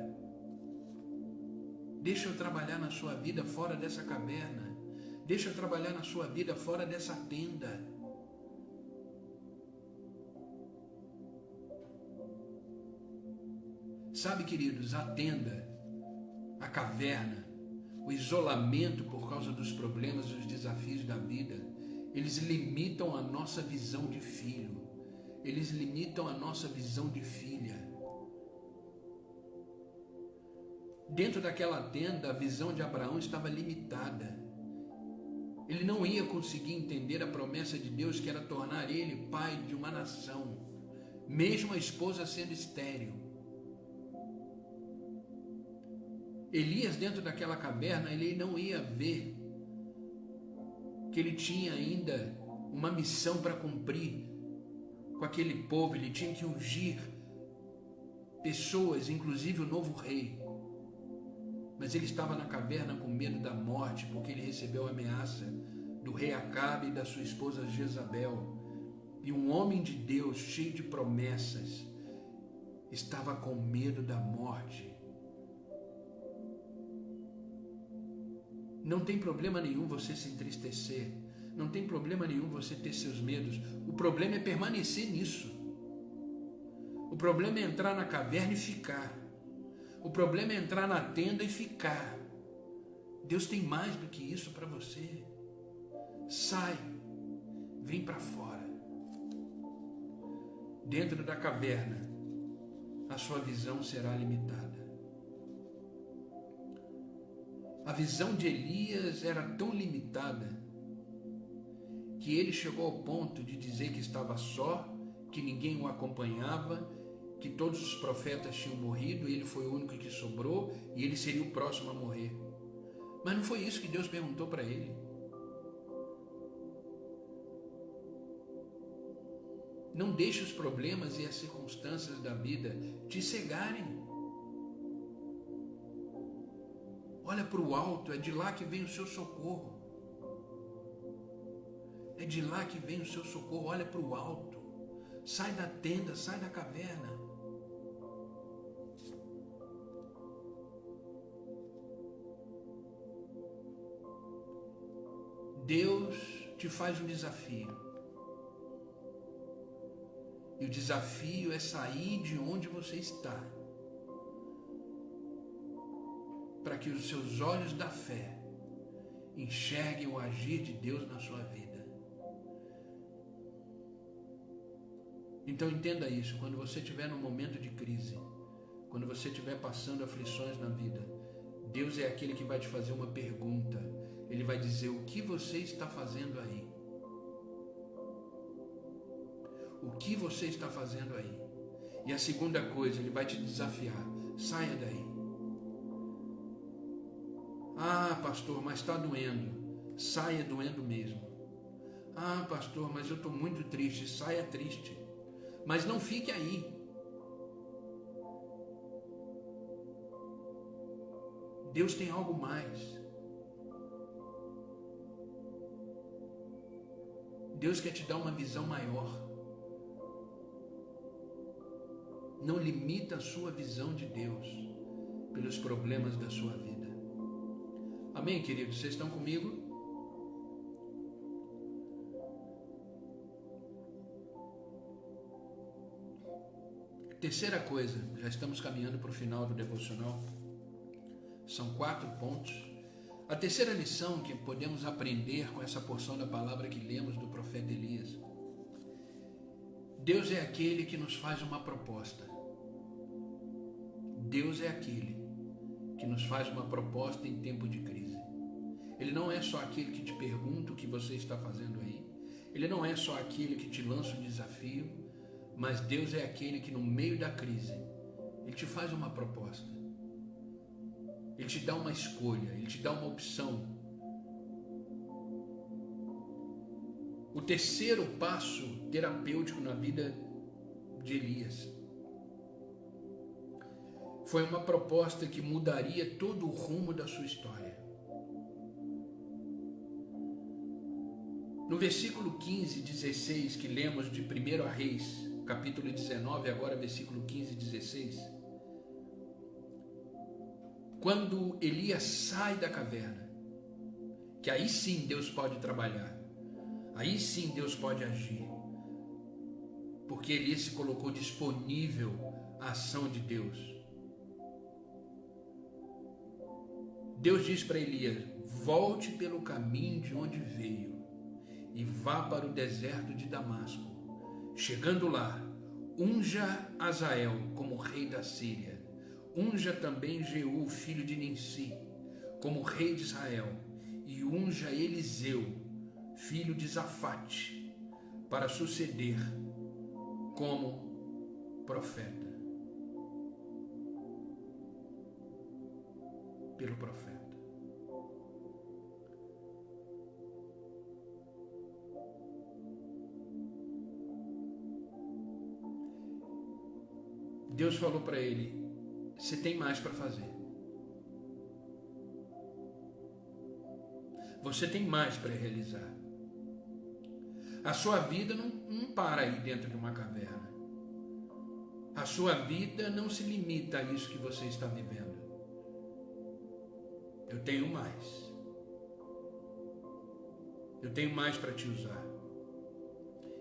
Deixa eu trabalhar na sua vida fora dessa caverna. Deixa eu trabalhar na sua vida fora dessa tenda. Sabe, queridos, a tenda, a caverna, o isolamento por causa dos problemas e os desafios da vida, eles limitam a nossa visão de filho. Eles limitam a nossa visão de filha. Dentro daquela tenda, a visão de Abraão estava limitada. Ele não ia conseguir entender a promessa de Deus, que era tornar ele pai de uma nação, mesmo a esposa sendo estéril. Elias, dentro daquela caverna, ele não ia ver que ele tinha ainda uma missão para cumprir com aquele povo. Ele tinha que ungir pessoas, inclusive o novo rei. Mas ele estava na caverna com medo da morte, porque ele recebeu a ameaça do rei Acabe e da sua esposa Jezabel. E um homem de Deus, cheio de promessas, estava com medo da morte. Não tem problema nenhum você se entristecer, não tem problema nenhum você ter seus medos. O problema é permanecer nisso. O problema é entrar na caverna e ficar. O problema é entrar na tenda e ficar. Deus tem mais do que isso para você. Sai, vem para fora. Dentro da caverna, a sua visão será limitada. A visão de Elias era tão limitada que ele chegou ao ponto de dizer que estava só, que ninguém o acompanhava, que todos os profetas tinham morrido, ele foi o único que sobrou e ele seria o próximo a morrer. Mas não foi isso que Deus perguntou para ele. Não deixe os problemas e as circunstâncias da vida te cegarem. Olha para o alto, é de lá que vem o seu socorro. É de lá que vem o seu socorro. Olha para o alto. Sai da tenda, sai da caverna. Deus te faz um desafio. E o desafio é sair de onde você está, para que os seus olhos da fé enxerguem o agir de Deus na sua vida. Então entenda isso, quando você estiver num momento de crise, quando você estiver passando aflições na vida, Deus é aquele que vai te fazer uma pergunta. Ele vai dizer: o que você está fazendo aí? O que você está fazendo aí? E a segunda coisa, ele vai te desafiar: saia daí. Ah, pastor, mas está doendo. Saia doendo mesmo. Ah, pastor, mas eu estou muito triste. Saia triste. Mas não fique aí. Deus tem algo mais. Deus quer te dar uma visão maior. Não limita a sua visão de Deus pelos problemas da sua vida. Amém, queridos? Vocês estão comigo? Terceira coisa, já estamos caminhando para o final do devocional. São 4 pontos. A terceira lição que podemos aprender com essa porção da palavra que lemos do profeta Elias: Deus é aquele que nos faz uma proposta. Deus é aquele que nos faz uma proposta em tempo de crise. Ele não é só aquele que te pergunta o que você está fazendo aí. Ele não é só aquele que te lança um desafio, mas Deus é aquele que no meio da crise, Ele te faz uma proposta. Ele te dá uma escolha, Ele te dá uma opção. O terceiro passo terapêutico na vida de Elias foi uma proposta que mudaria todo o rumo da sua história. No versículo 15 e 16 que lemos de 1 Reis, capítulo 19, agora versículo 15 e 16, quando Elias sai da caverna, que aí sim Deus pode trabalhar, aí sim Deus pode agir, porque Elias se colocou disponível à ação de Deus. Deus diz para Elias: volte pelo caminho de onde veio e vá para o deserto de Damasco. Chegando lá, unja Azael como rei da Síria. Unja também Jeú, filho de Ninsi, como rei de Israel. E unja Eliseu, filho de Zafate, para suceder como profeta. Pelo profeta. Deus falou para ele: você tem mais para fazer. Você tem mais para realizar. A sua vida não para aí dentro de uma caverna. A sua vida não se limita a isso que você está vivendo. Eu tenho mais. Eu tenho mais para te usar.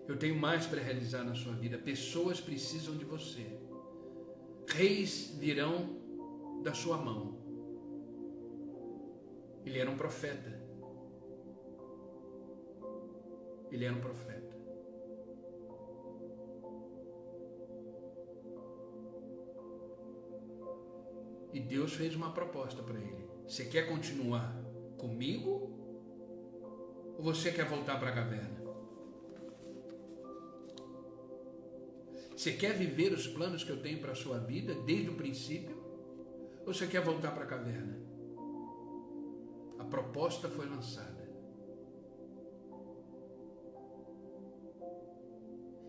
Eu tenho mais para realizar na sua vida. Pessoas precisam de você. Reis virão da sua mão. Ele era um profeta. Ele era um profeta. E Deus fez uma proposta para ele: você quer continuar comigo ou você quer voltar para a caverna? Você quer viver os planos que eu tenho para a sua vida desde o princípio ou você quer voltar para a caverna? A proposta foi lançada.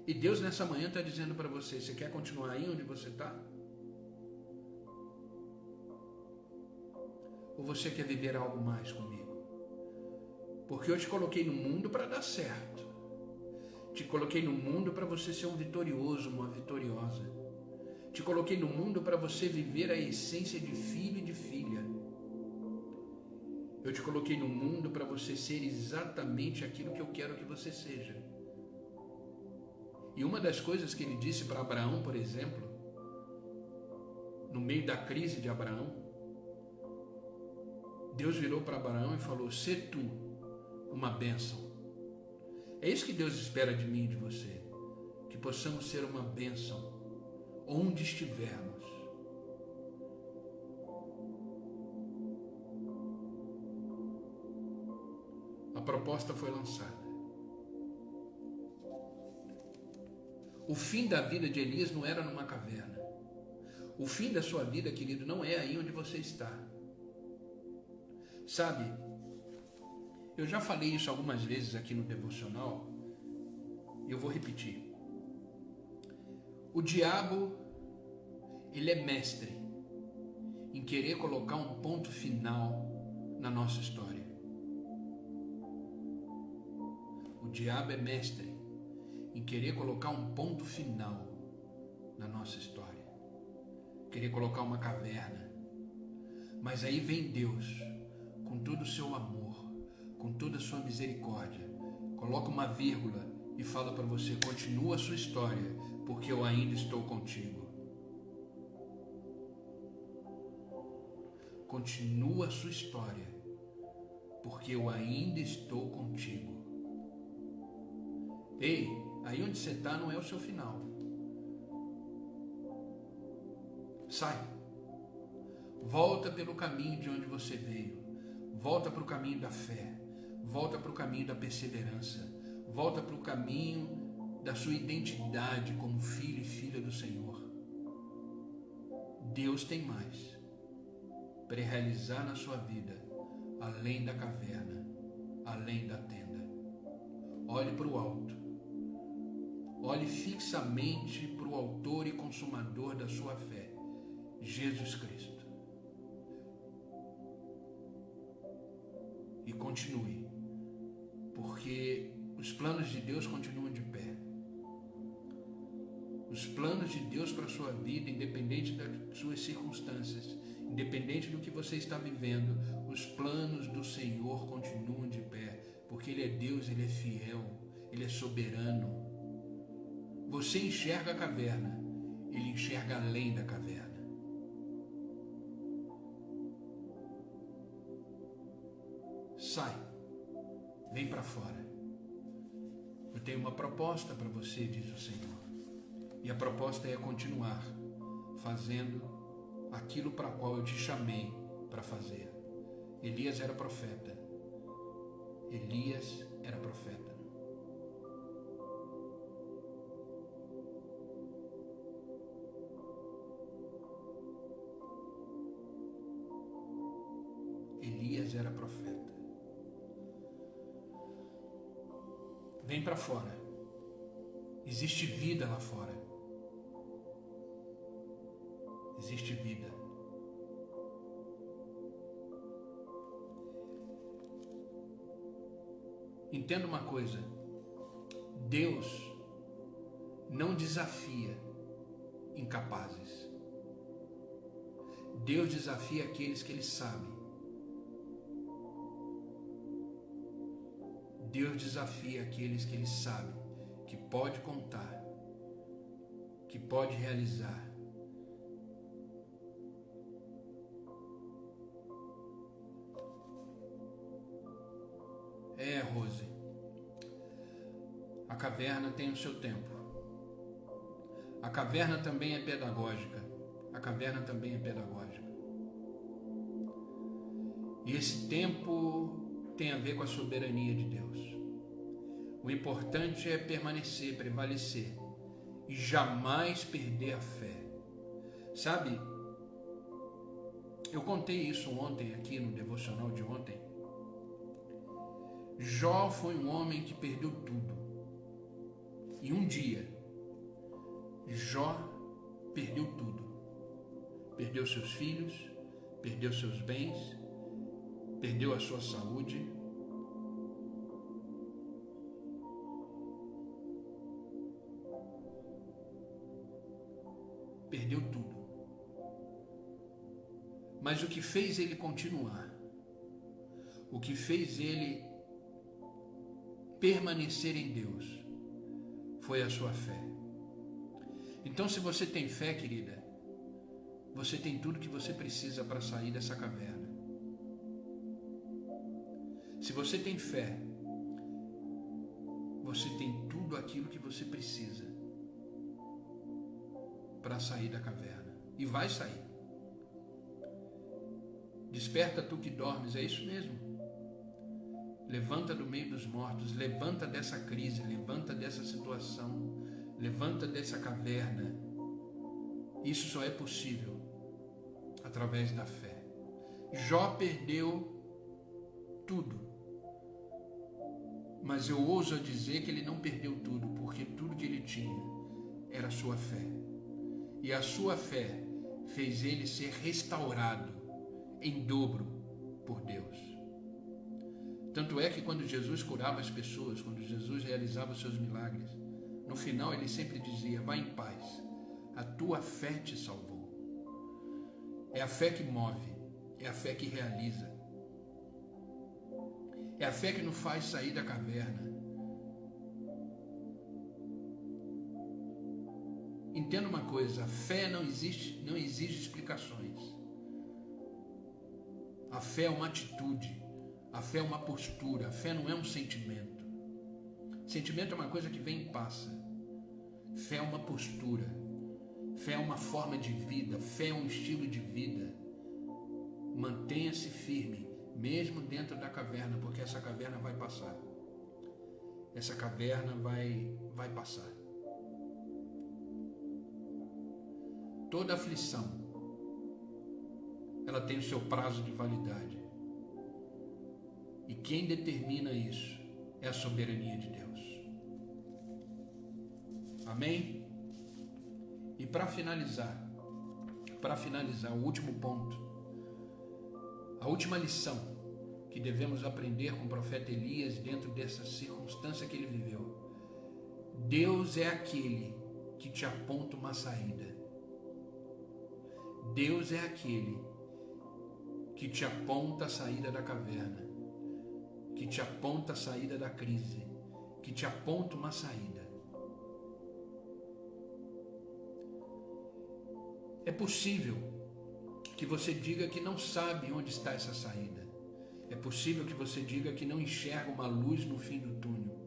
E Deus nessa manhã está dizendo para você: você quer continuar aí onde você está? Ou você quer viver algo mais comigo? Porque eu te coloquei no mundo para dar certo. Te coloquei no mundo para você ser um vitorioso, uma vitoriosa. Te coloquei no mundo para você viver a essência de filho e de filha. Eu te coloquei no mundo para você ser exatamente aquilo que eu quero que você seja. E uma das coisas que ele disse para Abraão, por exemplo, no meio da crise de Abraão, Deus virou para Abraão e falou: sê tu uma bênção. É isso que Deus espera de mim e de você. que possamos ser uma bênção onde estivermos. A proposta foi lançada. O fim da vida de Elias não era numa caverna. O fim da sua vida, querido, não é aí onde você está. Sabe, eu já falei isso algumas vezes aqui no devocional, e eu vou repetir. O diabo, ele é mestre em querer colocar um ponto final na nossa história. O diabo é mestre em querer colocar um ponto final na nossa história. Querer colocar uma caverna. Mas aí vem Deus, com todo o seu amor, com toda a sua misericórdia, coloca uma vírgula e fala para você: continua a sua história, porque eu ainda estou contigo. Continua a sua história, porque eu ainda estou contigo. Ei, aí onde você está não é o seu final. Sai. Volta pelo caminho de onde você veio. Volta para o caminho da fé. Volta para o caminho da perseverança. Volta para o caminho da sua identidade como filho e filha do Senhor. Deus tem mais para realizar na sua vida, além da caverna, além da tenda. Olhe para o alto. Olhe fixamente para o autor e consumador da sua fé, Jesus Cristo. E continue, porque os planos de Deus continuam de pé. Os planos de Deus para a sua vida, independente das suas circunstâncias, independente do que você está vivendo, os planos do Senhor continuam de pé, porque Ele é Deus, Ele é fiel, Ele é soberano. Você enxerga a caverna, Ele enxerga além da caverna. Sai, vem para fora. Eu tenho uma proposta para você, diz o Senhor. E a proposta é continuar fazendo aquilo para qual eu te chamei para fazer. Elias era profeta. Elias era profeta. Elias era profeta. Vem para fora. Existe vida lá fora. Existe vida. Entenda uma coisa. Deus não desafia incapazes. Deus desafia aqueles que Ele sabe. Deus desafia aqueles que Ele sabe que pode contar, que pode realizar. Rose, a caverna tem o seu tempo. A caverna também é pedagógica. A caverna também é pedagógica. E esse tempo tem a ver com a soberania de Deus. O importante é permanecer, prevalecer e jamais perder a fé. Sabe, eu contei isso ontem aqui no devocional de ontem. Jó foi um homem que perdeu tudo. E um dia, Jó perdeu tudo. Perdeu seus filhos, perdeu seus bens, perdeu a sua saúde. Perdeu tudo. Mas o que fez ele continuar, o que fez ele permanecer em Deus, foi a sua fé. Então, se você tem fé, querida, você tem tudo que você precisa para sair dessa caverna. Se você tem fé, você tem tudo aquilo que você precisa para sair da caverna. E vai sair. Desperta tu que dormes, é isso mesmo. Levanta do meio dos mortos, levanta dessa crise, levanta dessa situação, levanta dessa caverna. Isso só é possível através da fé. Jó perdeu tudo, mas eu ouso dizer que ele não perdeu tudo, porque tudo que ele tinha era a sua fé. E a sua fé fez ele ser restaurado em dobro por Deus. Tanto é que quando Jesus curava as pessoas, quando Jesus realizava os seus milagres, no final ele sempre dizia: vai em paz, a tua fé te salvou. É a fé que move, é a fé que realiza, é a fé que nos faz sair da caverna. Entenda uma coisa, a fé não exige explicações. A fé é uma atitude, a fé é uma postura, a fé não é um sentimento. Sentimento é uma coisa que vem e passa. Fé é uma postura, fé é uma forma de vida, fé é um estilo de vida. Mantenha-se firme, mesmo dentro da caverna, porque essa caverna vai passar. Essa caverna vai passar. Toda aflição, ela tem o seu prazo de validade. E quem determina isso é a soberania de Deus. Amém? E para finalizar, o último ponto, a última lição que devemos aprender com o profeta Elias dentro dessa circunstância que ele viveu. Deus é aquele que te aponta uma saída. Deus é aquele que te aponta a saída da caverna, que te aponta a saída da crise, que te aponta uma saída. É possível que você diga que não sabe onde está essa saída. É possível que você diga que não enxerga uma luz no fim do túnel.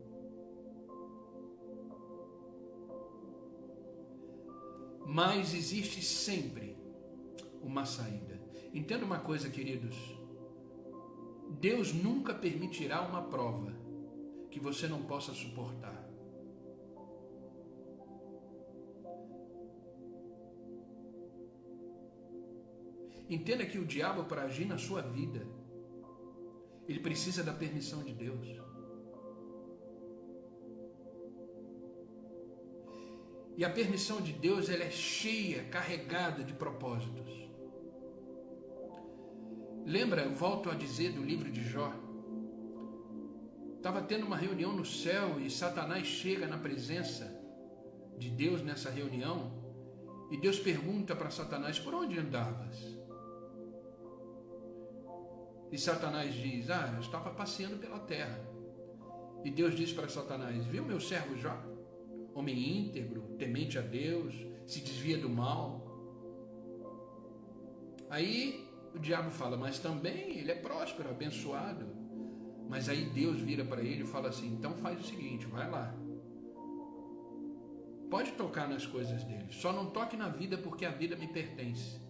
Mas existe sempre uma saída. Entenda uma coisa, queridos. Deus nunca permitirá uma prova que você não possa suportar. Entenda que o diabo, para agir na sua vida, ele precisa da permissão de Deus. E a permissão de Deus, ela é cheia, carregada de propósitos. Lembra, eu volto a dizer do livro de Jó. Estava tendo uma reunião no céu e Satanás chega na presença de Deus nessa reunião e Deus pergunta para Satanás: por onde andavas? E Satanás diz: eu estava passeando pela terra. E Deus diz para Satanás: viu meu servo Jó? Homem íntegro, temente a Deus, se desvia do mal. Aí o diabo fala: mas também ele é próspero, abençoado. Mas aí Deus vira para ele e fala assim: então faz o seguinte, vai lá. Pode tocar nas coisas dele, só não toque na vida, porque a vida me pertence.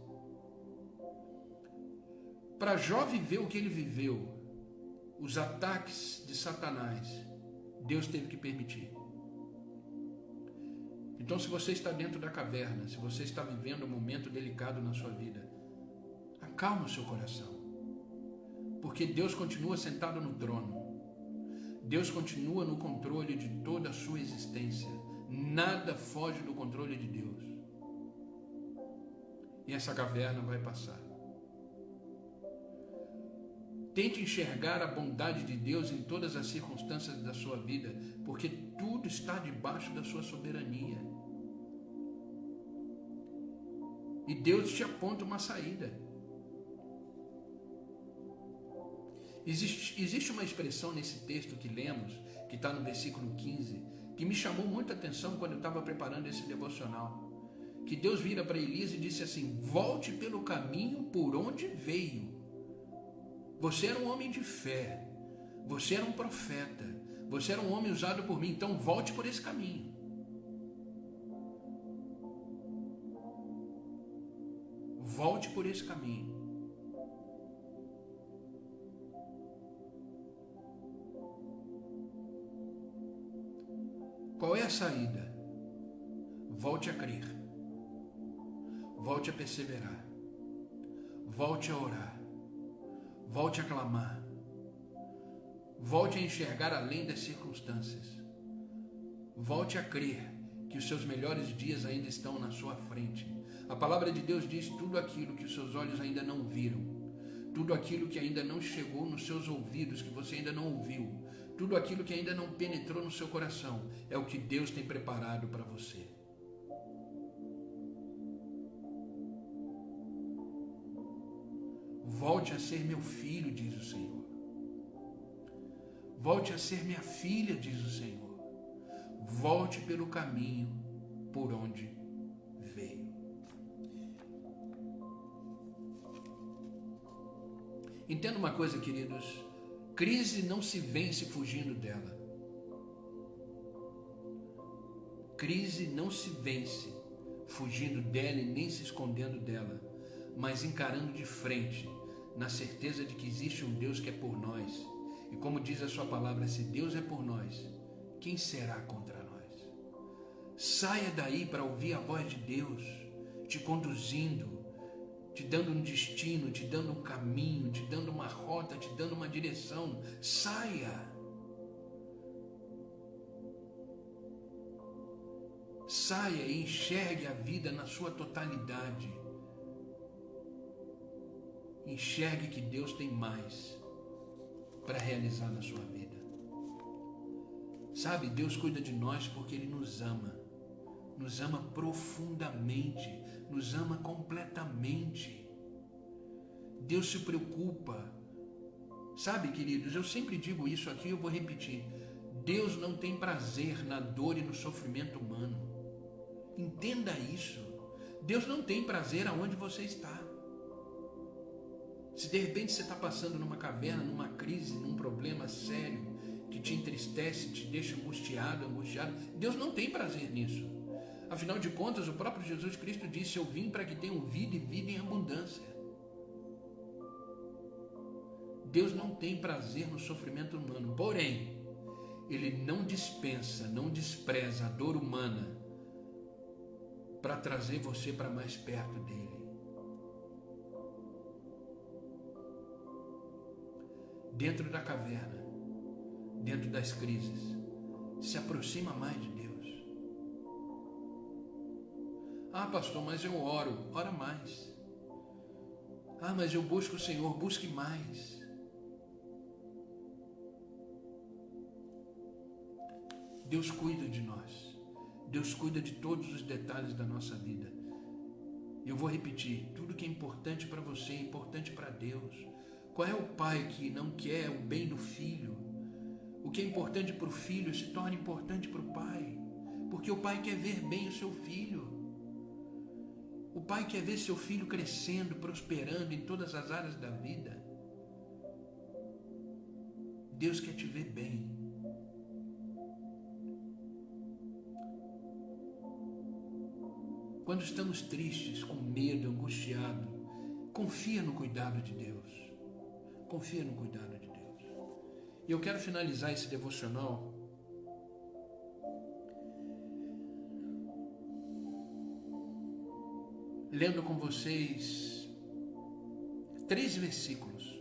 Para Jó viver o que ele viveu, os ataques de Satanás, Deus teve que permitir. Então, se você está dentro da caverna, se você está vivendo um momento delicado na sua vida, acalma o seu coração, porque Deus continua sentado no trono. Deus continua no controle de toda a sua existência. Nada foge do controle de Deus. E essa caverna vai passar. Tente enxergar a bondade de Deus em todas as circunstâncias da sua vida, porque tudo está debaixo da sua soberania. E Deus te aponta uma saída. Existe uma expressão nesse texto que lemos, que está no versículo 15, que me chamou muita atenção quando eu estava preparando esse devocional. Que Deus vira para Elias e disse assim: volte pelo caminho por onde veio. Você era um homem de fé, você era um profeta, você era um homem usado por mim, então volte por esse caminho. Volte por esse caminho. Qual é a saída? Volte a crer. Volte a perseverar. Volte a orar. Volte a clamar. Volte a enxergar além das circunstâncias. Volte a crer que os seus melhores dias ainda estão na sua frente. A palavra de Deus diz: tudo aquilo que os seus olhos ainda não viram, tudo aquilo que ainda não chegou nos seus ouvidos, que você ainda não ouviu, tudo aquilo que ainda não penetrou no seu coração, é o que Deus tem preparado para você. Volte a ser meu filho, diz o Senhor. Volte a ser minha filha, diz o Senhor. Volte pelo caminho por onde veio. Entenda uma coisa, queridos. Crise não se vence fugindo dela. Crise não se vence fugindo dela e nem se escondendo dela, mas encarando de frente, na certeza de que existe um Deus que é por nós. E como diz a sua palavra, se Deus é por nós, quem será contra nós? Saia daí para ouvir a voz de Deus, te conduzindo, te dando um destino, te dando um caminho, te dando uma rota, te dando uma direção. Saia. Saia e enxergue a vida na sua totalidade. Enxergue que Deus tem mais para realizar na sua vida. Sabe, Deus cuida de nós porque Ele nos ama profundamente, nos ama completamente. Deus se preocupa. Sabe, queridos, eu sempre digo isso aqui, eu vou repetir. Deus não tem prazer na dor e no sofrimento humano. Entenda isso. Deus não tem prazer aonde você está. Se de repente você está passando numa caverna, numa crise, num problema sério, que te entristece, te deixa angustiado, Deus não tem prazer nisso. Afinal de contas, o próprio Jesus Cristo disse: eu vim para que tenham vida e vida em abundância. Deus não tem prazer no sofrimento humano, porém, Ele não dispensa, não despreza a dor humana para trazer você para mais perto dele. Dentro da caverna, dentro das crises, se aproxima mais de Deus. Ah, pastor, mas eu ora mais. Ah, mas eu busco o Senhor, busque mais. Deus cuida de nós. Deus cuida de todos os detalhes da nossa vida. Eu vou repetir, tudo que é importante para você é importante para Deus. Qual é o pai que não quer o bem do filho? O que é importante para o filho se torna importante para o pai, porque o pai quer ver bem o seu filho. O pai quer ver seu filho crescendo, prosperando em todas as áreas da vida. Deus quer te ver bem. Quando estamos tristes, com medo, angustiados, confia no cuidado de Deus. Confia no cuidado de Deus. E eu quero finalizar esse devocional lendo com vocês 3 versículos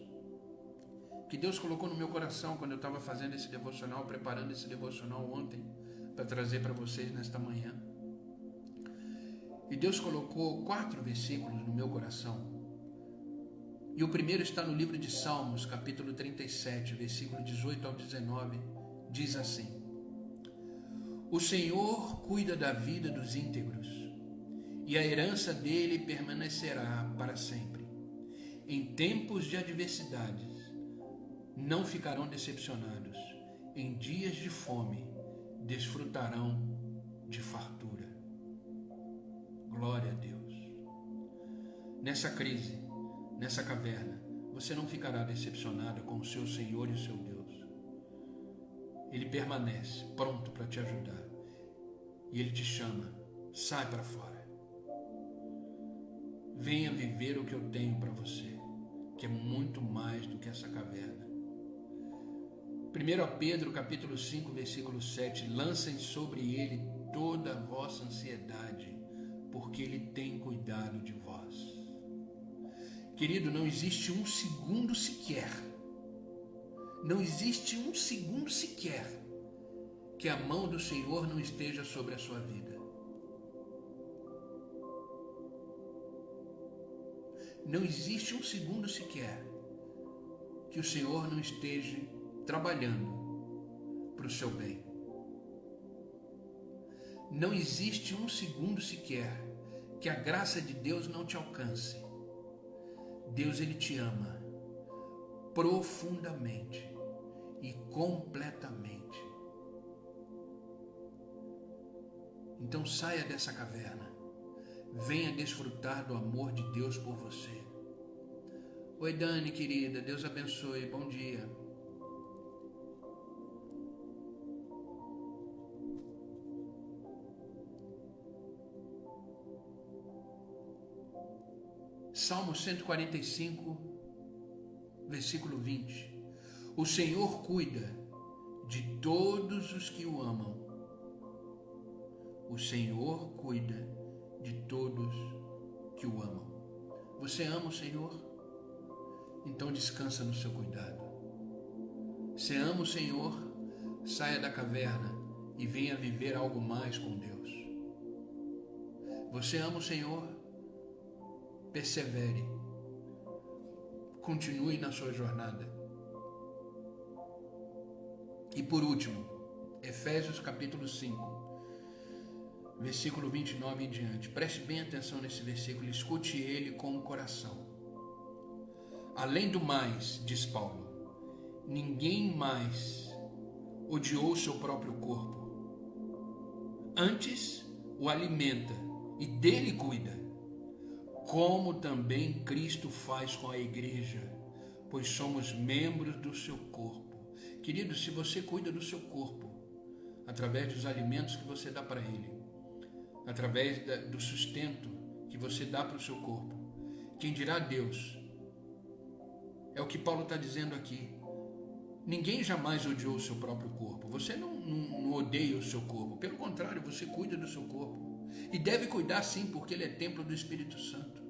que Deus colocou no meu coração quando eu estava fazendo esse devocional, preparando esse devocional ontem, para trazer para vocês nesta manhã. E Deus colocou 4 versículos no meu coração. E o primeiro está no livro de Salmos, capítulo 37, versículo 18 ao 19, diz assim: o Senhor cuida da vida dos íntegros, e a herança dele permanecerá para sempre. Em tempos de adversidades, não ficarão decepcionados. Em dias de fome, desfrutarão de fartura. Glória a Deus. Nessa crise, nessa caverna, você não ficará decepcionado com o seu Senhor e o seu Deus. Ele permanece pronto para te ajudar. E Ele te chama, sai para fora. Venha viver o que eu tenho para você, que é muito mais do que essa caverna. 1 Pedro capítulo 5, versículo 7, lancem sobre ele toda a vossa ansiedade, porque ele tem cuidado de vós. Querido, não existe um segundo sequer, que a mão do Senhor não esteja sobre a sua vida. Não existe um segundo sequer que o Senhor não esteja trabalhando para o seu bem. Não existe um segundo sequer que a graça de Deus não te alcance. Deus, Ele te ama profundamente e completamente. Então saia dessa caverna. Venha desfrutar do amor de Deus por você. Oi, Dani, querida, Deus abençoe, bom dia. Salmo 145, versículo 20. O Senhor cuida de todos os que o amam. O Senhor cuida de todos que o amam. Você ama o Senhor? Então descansa no seu cuidado. Você ama o Senhor? Saia da caverna e venha viver algo mais com Deus. Você ama o Senhor? Persevere. Continue na sua jornada. E por último, Efésios capítulo 5. Versículo 29 em diante. Preste bem atenção nesse versículo, escute ele com o coração. Além do mais, diz Paulo, ninguém mais odiou seu próprio corpo. Antes o alimenta e dele cuida, como também Cristo faz com a igreja, pois somos membros do seu corpo. Querido, se você cuida do seu corpo, através dos alimentos que você dá para ele, através do sustento que você dá para o seu corpo, quem dirá Deus? É o que Paulo está dizendo aqui. Ninguém jamais odiou o seu próprio corpo. Você não odeia o seu corpo. Pelo contrário, você cuida do seu corpo. E deve cuidar sim, porque ele é templo do Espírito Santo.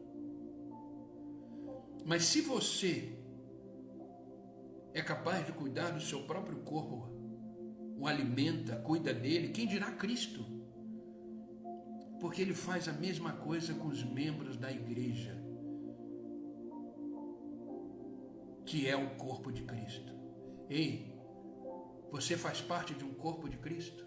Mas se você é capaz de cuidar do seu próprio corpo, o alimenta, cuida dele, quem dirá Cristo? Porque ele faz a mesma coisa com os membros da igreja, que é o corpo de Cristo. Ei, você faz parte de um corpo de Cristo?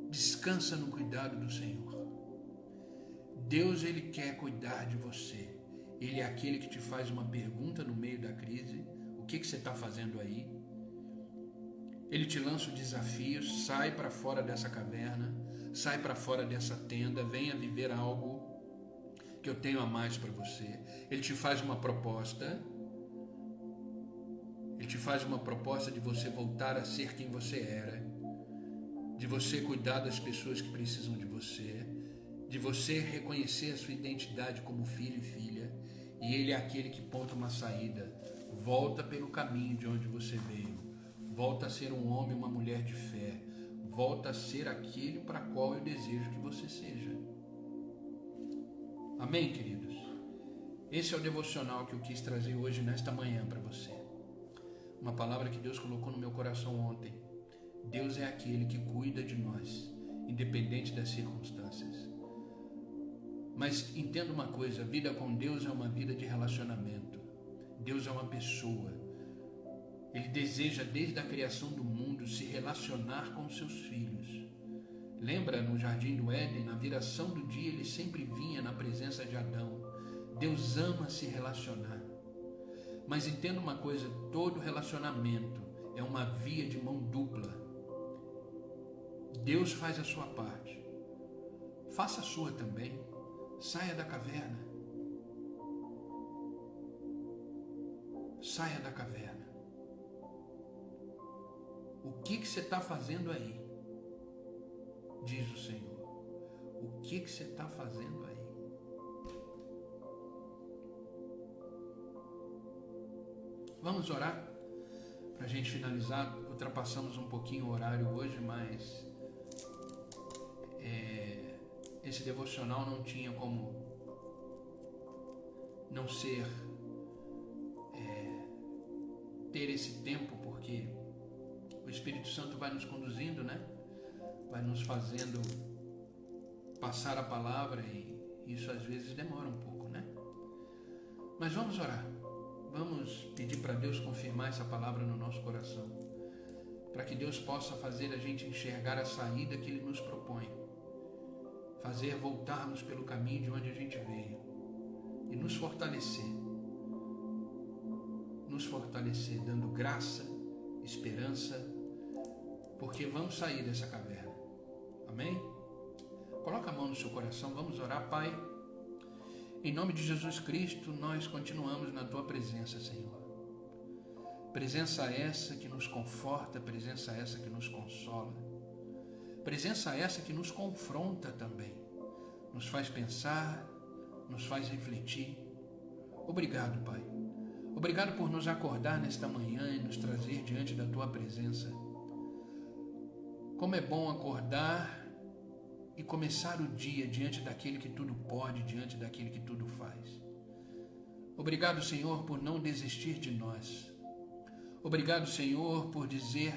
Descansa no cuidado do Senhor. Deus, Ele quer cuidar de você. Ele é aquele que te faz uma pergunta no meio da crise. O que você está fazendo aí? Ele te lança o desafio, sai para fora dessa caverna, sai para fora dessa tenda, venha viver algo que eu tenho a mais para você. Ele te faz uma proposta, de você voltar a ser quem você era, de você cuidar das pessoas que precisam de você, de você reconhecer a sua identidade como filho e filha, e Ele é aquele que ponta uma saída. Volta pelo caminho de onde você veio, volta a ser um homem, uma mulher de fé, volta a ser aquele para qual eu desejo que você seja. Amém, queridos? Esse é o devocional que eu quis trazer hoje, nesta manhã, para você. Uma palavra que Deus colocou no meu coração ontem. Deus é aquele que cuida de nós, independente das circunstâncias. Mas entenda uma coisa, a vida com Deus é uma vida de relacionamento. Deus é uma pessoa. Ele deseja, desde a criação do mundo, se relacionar com os seus filhos. Lembra no Jardim do Éden, na viração do dia, ele sempre vinha na presença de Adão. Deus ama se relacionar. Mas entenda uma coisa, todo relacionamento é uma via de mão dupla. Deus faz a sua parte. Faça a sua também. Saia da caverna. Saia da caverna. O que você está fazendo aí? diz o Senhor. O que você está fazendo aí? Vamos orar para a gente finalizar. Ultrapassamos um pouquinho o horário hoje, mas esse devocional não tinha como não ser ter esse tempo, porque o Espírito Santo vai nos conduzindo, né? Vai nos fazendo passar a palavra, e isso às vezes demora um pouco, né? Mas vamos orar. Vamos pedir para Deus confirmar essa palavra no nosso coração, para que Deus possa fazer a gente enxergar a saída que Ele nos propõe, fazer voltarmos pelo caminho de onde a gente veio e nos fortalecer, dando graça, esperança, porque vamos sair dessa caverna. Amém? Coloca a mão no seu coração, vamos orar. Pai, em nome de Jesus Cristo, nós continuamos na Tua presença, Senhor. Presença essa que nos conforta, presença essa que nos consola, presença essa que nos confronta também, nos faz pensar, nos faz refletir. Obrigado, Pai. Obrigado por nos acordar nesta manhã e nos trazer diante da Tua presença. Como é bom acordar e começar o dia diante daquele que tudo pode, diante daquele que tudo faz. Obrigado, Senhor, por não desistir de nós. Obrigado, Senhor, por dizer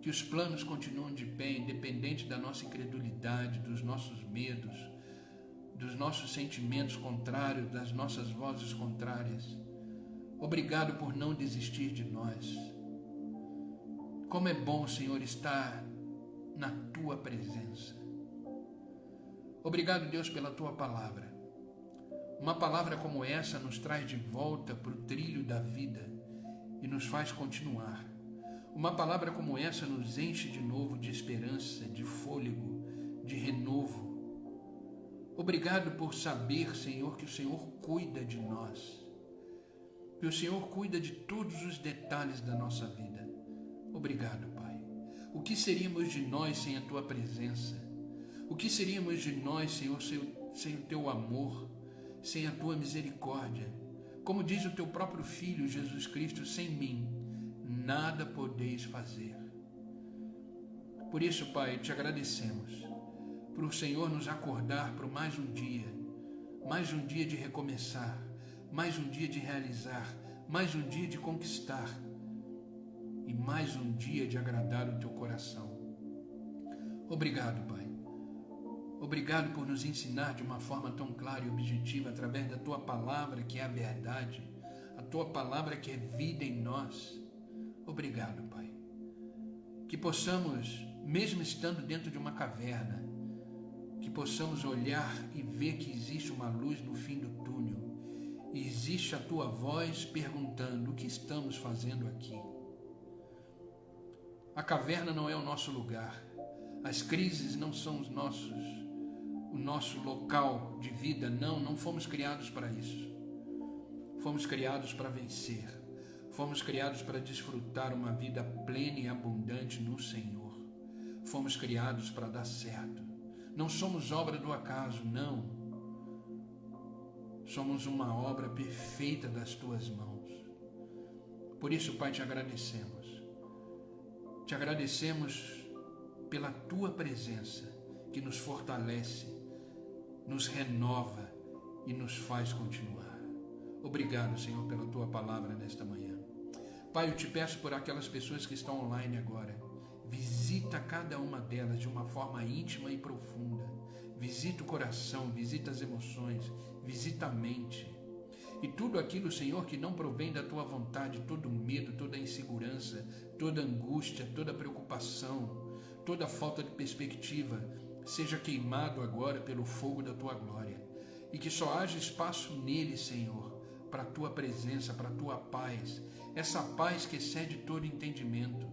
que os planos continuam de pé, independente da nossa incredulidade, dos nossos medos, dos nossos sentimentos contrários, das nossas vozes contrárias. Obrigado por não desistir de nós. Como é bom, Senhor, estar na Tua presença. Obrigado, Deus, pela Tua palavra. Uma palavra como essa nos traz de volta para o trilho da vida e nos faz continuar. Uma palavra como essa nos enche de novo de esperança, de fôlego, de renovo. Obrigado por saber, Senhor, que o Senhor cuida de nós, que o Senhor cuida de todos os detalhes da nossa vida. Obrigado, Pai. O que seríamos de nós sem a Tua presença? O que seríamos de nós, Senhor, sem o Teu amor, sem a Tua misericórdia? Como diz o Teu próprio Filho, Jesus Cristo, sem mim, nada podeis fazer. Por isso, Pai, Te agradecemos por o Senhor nos acordar para mais um dia de recomeçar, mais um dia de realizar, mais um dia de conquistar e mais um dia de agradar o Teu coração. Obrigado, Pai. Obrigado por nos ensinar de uma forma tão clara e objetiva, através da Tua palavra, que é a verdade, a Tua palavra que é vida em nós. Obrigado, Pai. Que possamos, mesmo estando dentro de uma caverna, que possamos olhar e ver que existe uma luz no fim do túnel, e existe a Tua voz perguntando: o que estamos fazendo aqui? A caverna não é o nosso lugar, as crises não são o nosso local de vida. Não fomos criados para isso. Fomos criados para vencer. Fomos criados para desfrutar uma vida plena e abundante no Senhor. Fomos criados para dar certo. Não somos obra do acaso, não. Somos uma obra perfeita das Tuas mãos. Por isso, Pai, Te agradecemos. Te agradecemos pela Tua presença, que nos fortalece, nos renova e nos faz continuar. Obrigado, Senhor, pela Tua palavra nesta manhã. Pai, eu Te peço por aquelas pessoas que estão online agora. Visita cada uma delas de uma forma íntima e profunda. Visita o coração, visita as emoções, visita a mente. E tudo aquilo, Senhor, que não provém da Tua vontade, todo medo, toda insegurança, toda angústia, toda preocupação, toda falta de perspectiva, seja queimado agora pelo fogo da Tua glória. E que só haja espaço nele, Senhor, para a Tua presença, para a Tua paz. Essa paz que excede todo entendimento.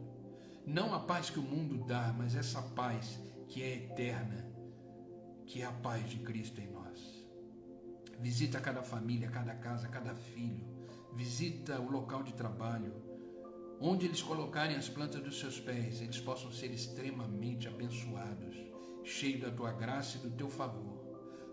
Não a paz que o mundo dá, mas essa paz que é eterna, que é a paz de Cristo em nós. Visita cada família, cada casa, cada filho. Visita o local de trabalho. Onde eles colocarem as plantas dos seus pés, eles possam ser extremamente abençoados, cheio da tua graça e do teu favor.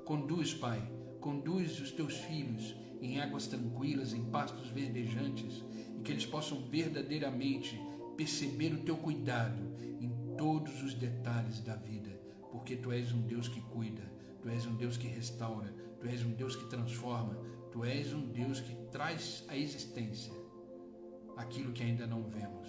Conduz, Pai, conduz os teus filhos em águas tranquilas, em pastos verdejantes, e que eles possam verdadeiramente perceber o teu cuidado em todos os detalhes da vida, porque tu és um Deus que cuida, tu és um Deus que restaura, tu és um Deus que transforma, tu és um Deus que traz à existência aquilo que ainda não vemos,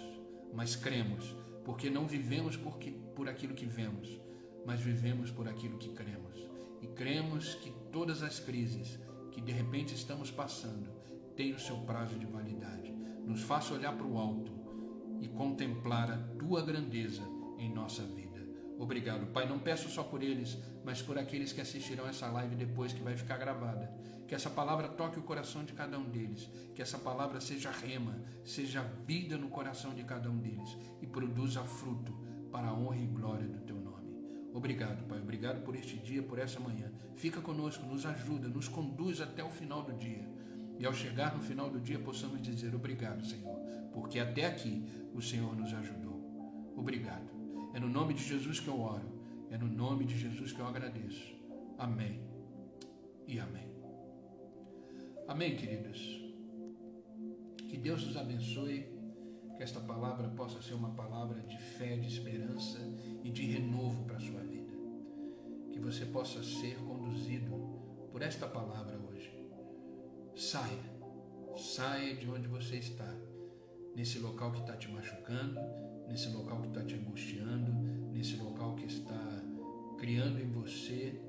mas cremos, porque não vivemos por aquilo que vemos, mas vivemos por aquilo que cremos. E cremos que todas as crises que de repente estamos passando têm o seu prazo de validade. Nos faça olhar para o alto e contemplar a tua grandeza em nossa vida. Obrigado, Pai, não peço só por eles, mas por aqueles que assistirão essa live depois, que vai ficar gravada. Que essa palavra toque o coração de cada um deles, que essa palavra seja rema, seja vida no coração de cada um deles e produza fruto para a honra e glória do teu nome. Obrigado, Pai, obrigado por este dia, por essa manhã. Fica conosco, nos ajuda, nos conduz até o final do dia. E ao chegar no final do dia possamos dizer obrigado, Senhor, porque até aqui o Senhor nos ajudou. Obrigado. É no nome de Jesus que eu oro, é no nome de Jesus que eu agradeço. Amém e amém. Amém, queridos. Que Deus nos abençoe, que esta palavra possa ser uma palavra de fé, de esperança e de renovo para a sua vida. Que você possa ser conduzido por esta palavra hoje. Saia de onde você está, nesse local que está te machucando, nesse local que está te angustiando, nesse local que está criando em você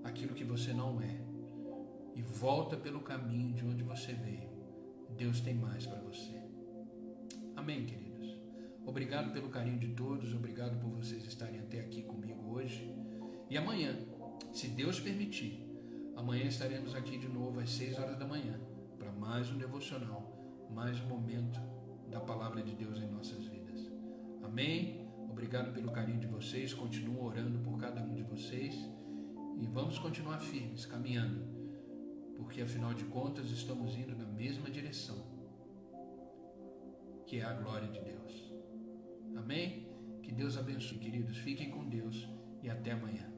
aquilo que você não é. E volta pelo caminho de onde você veio. Deus tem mais para você. Amém, queridos? Obrigado pelo carinho de todos, obrigado por vocês estarem até aqui comigo hoje. E amanhã, se Deus permitir, amanhã estaremos aqui de novo às 6 horas da manhã, para mais um devocional, mais um momento da palavra de Deus em nossas vidas. Amém? Obrigado pelo carinho de vocês, continuo orando por cada um de vocês e vamos continuar firmes, caminhando, porque afinal de contas estamos indo na mesma direção, que é a glória de Deus. Amém? Que Deus abençoe, queridos. Fiquem com Deus e até amanhã.